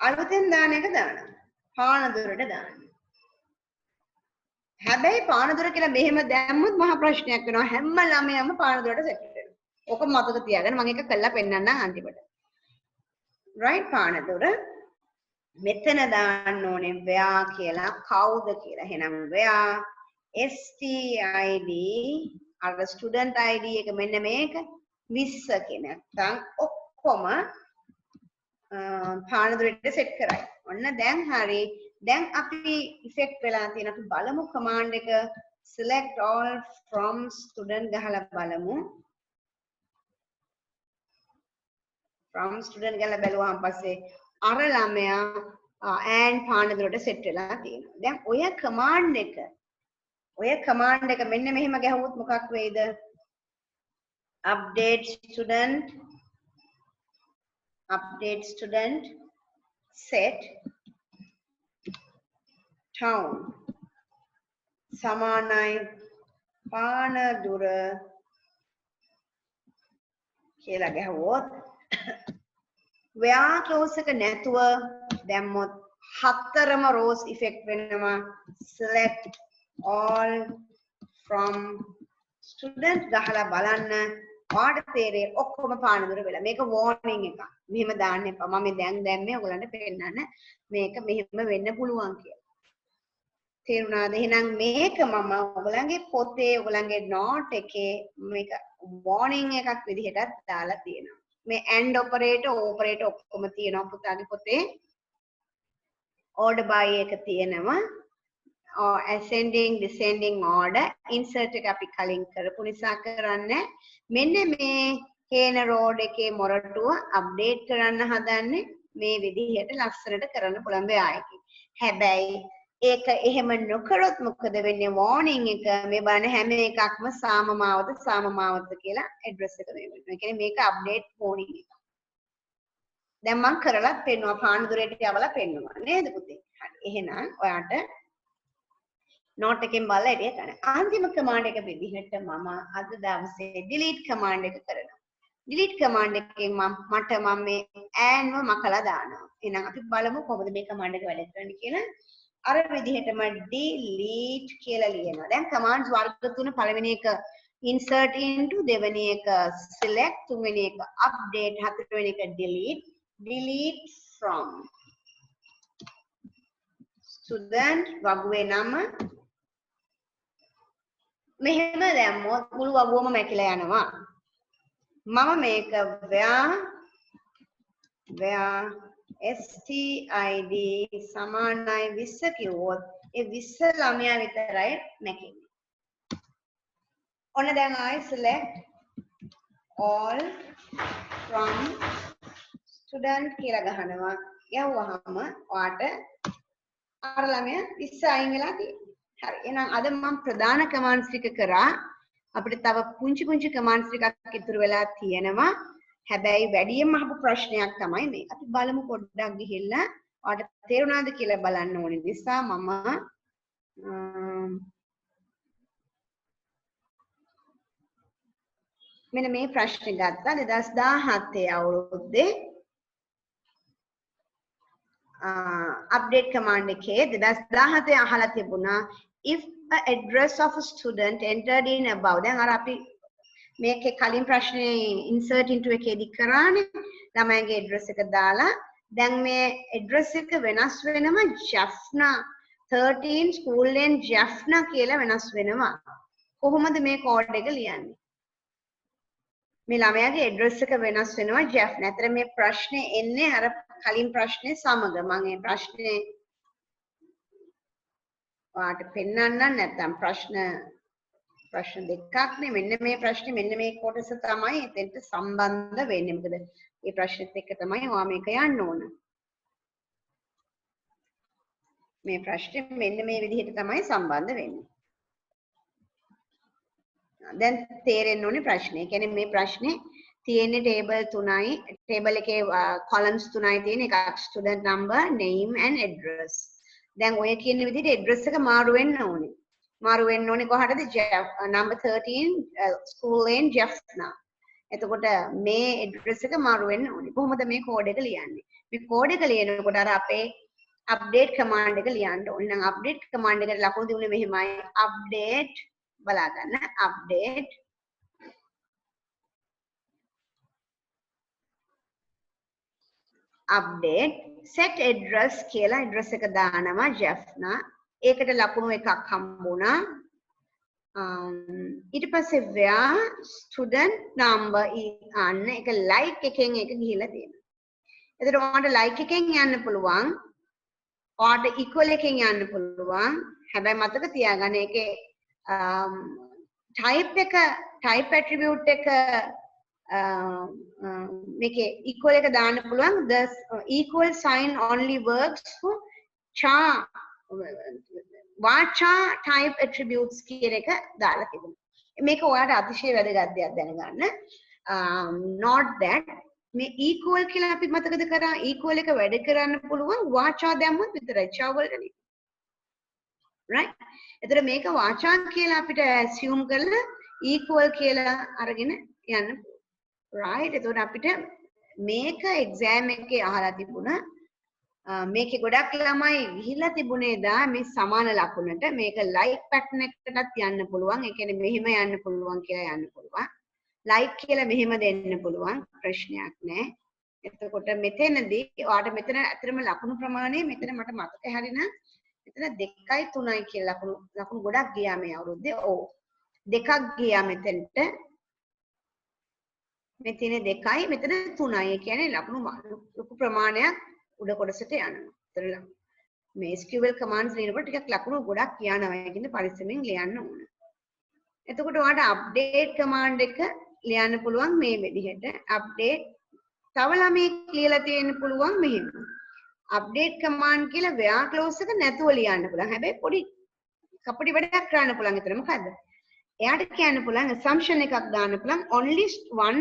A: අලුතෙන් දාන එක දානවා පානදුරට දාන්න හැබැයි පානදුර කියලා මෙහෙම දැම්මොත් මහා ප්‍රශ්නයක් වෙනවා හැම ළමයාම පානදුරට සෙට් වෙනවා. ඔක මතක තියාගන්න මම එක කළා පෙන්නන්නම් අන්තිමට. right පානදුර මෙතන දාන්න ඕනේ where කියලා කවුද කියලා. එහෙනම් where stid අර student id එක මෙන්න මේක 20 කියන නැත්නම් ඔක්කොම පානදුරට සෙට් කරයි. ඔන්න දැන් හරි. දැන් අපි ඉෆෙක්ට් වෙලා තියෙන අපි බලමු කමාන්ඩ් එක select all from student ගහලා බලමු from student ගහලා බැලුවාන් පස්සේ අර ළමයා and පානදුරට සෙට් වෙලා තියෙනවා දැන් ඔය කමාන්ඩ් එක මෙන්න මෙහෙම ගැහුවොත් මොකක් වෙයිද update student set town සමානයි පානදුර කියලා ගැහුවොත් where clause එක නැතුව දැම්මොත් හතරම rows effect වෙනවා select all from student ගහලා බලන්න ඔයාලට තේරෙයි ඔක්කොම පානදුර වෙලා මේක warning එකක් මෙහෙම දාන්න එපා මම දැන් දැම්මේ ඔයගලන්ට පෙන්නන්න මේක මෙහෙම වෙන්න පුළුවන් කියලා තේරුණාද එහෙනම් මේක මම ඔයගලන්ගේ පොතේ ඔයගලන්ගේ note එකේ මේක warning එකක් විදිහටත් දාලා තියෙනවා මේ and operator ඔක්කොම තියෙනවා පුතාගේ පොතේ order by එක තියෙනවා ascending descending order insert එක අපි කලින් කරපු නිසා කරන්නේ මෙන්න මේ කේන road එකේ මොරටුව අප්ඩේට් කරන්න හදන්නේ මේ විදිහට ලස්සනට කරන්න පුළුවන් වෙයි. හැබැයි ඒක එහෙම නොකරොත් මොකද වෙන්නේ warning එක මේ බලන්න හැම එකක්ම සාමමාවත කියලා address එක මේ වෙනවා. ඒ කියන්නේ මේක update warning එක. දැන් මම කරලා පෙන්නවා පානදුරේට යවලා පෙන්නවා නේද පුතේ? හරි. එහෙනම් ඔයාට note එකෙන් බලලා එළිය ගන්න. අන්තිම command එක විදිහට මම අද දවසේ delete command එක කරනවා. delete command එකෙන් මට මේ and මකලා දානවා. එහෙනම් අපි බලමු කොහොමද මේ command එක වැඩ කරන්නේ කියලා. අර විදිහටම delete කියලා ලියනවා. දැන් commands වර්ග තුන පළවෙනි එක insert into දෙවෙනි එක select තුන්වෙනි එක update හතරවෙනි එක delete from student වගුවේ නම මෙහෙම දැම්මොත් මුළු වගුවම මැකිලා යනවා. මම මේක where stid සමානයි 20 කිව්වොත් ඒ 20 ළමයා විතරයි මැකෙන්නේ. ඔන්න දැන් ආයි select all from student කියලා ගහනවා. යවුවාම ඔයාට අර ළමයා 20 අයින් වෙලා තියෙනවා. හරි. එහෙනම් අද මම ප්‍රධාන කමාන්ඩ්ස් ටික කරා. අපිට තව පුංචි කමාන්ඩ්ස් ටිකක් ඉතුරු වෙලා තියෙනවා. හැබැයි වැඩියෙන්ම අහපු ප්‍රශ්නයක් තමයි මේ. අපි බලමු පොඩ්ඩක් ගිහිල්ලා ඔයාලට තේරුණාද කියලා බලන්න ඕනේ නිසා මම මෙන්න මේ ප්‍රශ්නේ ගත්තා 2017 අවුරුද්දේ update command එකේ 2017 අහලා තිබුණා if a address of a student entered in above දැන් අර අපි මේකේ කලින් ප්‍රශ්නේ insert into එකේදී කරානේ ළමයිගේ address එක දාලා දැන් මේ address එක වෙනස් වෙනම Jaffna 13 school name Jaffna කියලා වෙනස් වෙනවා කොහොමද මේ කෝඩ් එක ලියන්නේ මේ ළමයාගේ address එක වෙනස් වෙනවා Jaffna. අතර මේ ප්‍රශ්නේ එන්නේ අර කලින් ප්‍රශ්නේ සමග මම මේ ප්‍රශ්නේ ඔයාලට පෙන්නන්නම් නැත්නම් ප්‍රශ්න දෙකක් නේ මෙන්න මේ ප්‍රශ්නේ මෙන්න මේ කොටස තමයි එතෙන්ට සම්බන්ධ වෙන්නේ මොකද මේ ප්‍රශ්නෙත් එක්ක තමයි ඔයා මේක යන්න ඕන මේ ප්‍රශ්නේ මෙන්න මේ විදිහට තමයි සම්බන්ධ වෙන්නේ දැන් තේරෙන්න ඕනේ ප්‍රශ්නේ. ඒ කියන්නේ මේ ප්‍රශ්නේ තියෙන්නේ table 3යි. table එකේ columns 3යි තියෙන එකක් student number, name and address. දැන් ඔය කියන විදිහට address එක මාරු වෙන්න ඕනේ. මාරු වෙන්න ඕනේ කොහටද? Jeff number 13 school lane Jaffna. එතකොට මේ address එක මාරු වෙන්න ඕනේ. කොහොමද මේ code එක ලියන්නේ? මේ code එක ලියනකොට අර අපේ update command එක ලියන්න ඕනේ. නම් update command එකට ලකුණු දුන්නේ මෙහෙමයි. update බලා ගන්න. update set address කියලා address එක දානවා Jaffna. ඒකට ලකුණු එකක් හම්බුණා. ඊට පස්සේ where student number අන්න ඒක like එකෙන් ඒක ගිහිලා තියෙනවා. එතකොට ඔයාලට like එකෙන් යන්න පුළුවන්. ඔයාලට equal එකෙන් යන්න පුළුවන්. හැබැයි මතක තියාගන්න ඒකේ type attribute එක මේකේ equal එක දාන්න පුළුවන්. The equal sign only works for වාචා type attributes කියන එක දාලා තිබුණා. මේක ඔයාලට අතිශය වැදගත් දෙයක් දැනගන්න. not that මේ equal කියලා අපි මතකද කරා equal එක වැඩ කරන්න පුළුවන් වාචා දැම්මොත් විතරයි චා වලට නෙවෙයි. right? එතකොට මේක වාචා කියලා අපිට assume කරලා equal කියලා අරගෙන යන්න පුළුවන්. right? එතකොට අපිට මේක exam එකේ අහලා තිබුණා. මේකේ ගොඩක් ළමයි ගිහිලා තිබුණේ දා මේ සමාන ලකුණට මේක like pattern එකකටත් යන්න පුළුවන්. ඒ කියන්නේ මෙහෙම යන්න පුළුවන් කියලා යන්න පුළුවන්. like කියලා මෙහෙම දෙන්න පුළුවන්. ප්‍රශ්නයක් නැහැ. එතකොට මෙතනදී ඔයාලට මෙතන ඇත්තටම ලකුණු ප්‍රමාණය මෙතන මට මතක හරිනම් මෙතන 2යි 3යි කියලා ලකුණු ගොඩක් ගියා මේ අවුරුද්දේ. ඔව්. 2ක් ගියා මෙතනට. මෙතන 2යි මෙතන 3යි. ඒ කියන්නේ ලකුණු ලොකු ප්‍රමාණයක් උඩ කොටසට යනවා. මේ SQL commands ලියනකොට ටිකක් ලකුණු ගොඩක් කියනවා. ඒකින්ද පරිස්සමෙන් ලියන්න ඕන. එතකොට ඔයාලට update command එක ලියන්න පුළුවන් මේ විදිහට. update තව ළමෙක් ලියලා තියෙන්න පුළුවන් මෙහෙම. update command කියලා where clause එක නැතුව ලියන්න පුළුවන්. හැබැයි පොඩි කපටි වැඩක් කරන්න පුළුවන්. ඒතර මොකද්ද? එයාට කියන්න පුළුවන් assumption එකක් දාන්න පුළුවන් only one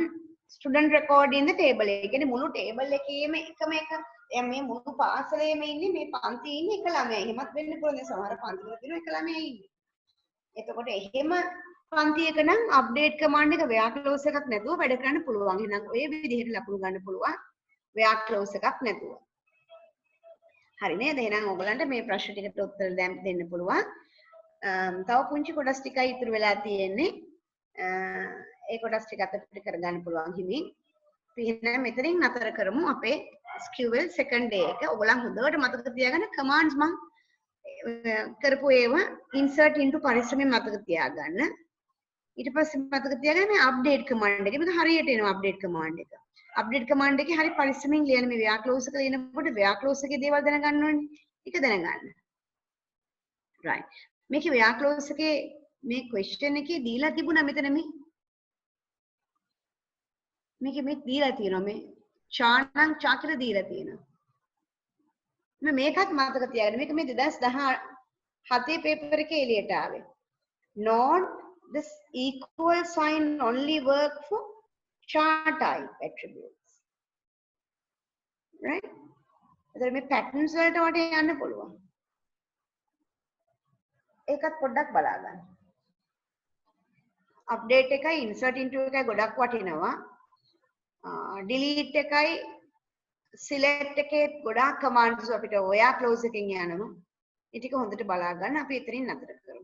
A: student record in the table. ඒ කියන්නේ මුළු table එකේම එකම එක දැන් මේ මුළු පාසලේම ඉන්නේ මේ පන්තියේ ඉන්නේ එක ළමයි. එහෙමත් වෙන්න පුළුවන්. දැන් සමහර පන්තිවල තියෙන එක ළමයි ඉන්නේ. එතකොට එහෙම පන්තියක නම් update command එක where clause එකක් නැතුව වැඩ කරන්න පුළුවන්. එහෙනම් ඔය විදිහට ලකුණු ගන්න පුළුවන් where clause එකක් නැතුව. හරි නේද? එහෙනම් ඔයගලන්ට මේ ප්‍රශ්න ටිකට උත්තර දෙන්න පුළුවන්. තව පුංචි කොටස් ටිකයි ඉතුරු වෙලා තියෙන්නේ. ඒ කොටස් ටික අතට කරගන්න පුළුවන් හිමින්. එහෙනම් මෙතනින් නතර කරමු අපේ SQL second day එක. ඔයගලන් හොඳට මතක තියාගන්න commands මම කරපු ඒවා insert into පරිස්සමෙන් මතක තියාගන්න. ඊට පස්සේ මතක තියාගන්න මේ update command එක. මේක හරියට එනවා update command එක. update command එකේ හරි පරිස්සමෙන් ලියන්න මේ where clause එක ලියනකොට where clause එකේ දේවල් දැනගන්න ඕනේ. ඒක දැනගන්න. right. මේකේ where clause එකේ මේ question එකේ දීලා තිබුණා මෙතන මේකේ මේ දීලා තියෙනවා මේ චානම් චා කියලා දීලා තියෙනවා. මේකත් මතක තියාගන්න. මේක මේ 2017 පේපර් එකේ එළියට ආවේ. Note this equal sign only work for char type attributes. Right? එතකොට මේ patterns වලට වට යන්න පුළුවන්. ඒකත් පොඩ්ඩක් බලා ගන්න. update එකයි insert into එකයි ගොඩක් වටිනවා. delete එකයි select එකේ ගොඩාක් commands අපිට where clause එකෙන් යනවා. ඒ ටික හොඳට බලා ගන්න. අපි එතනින් නතර කරමු.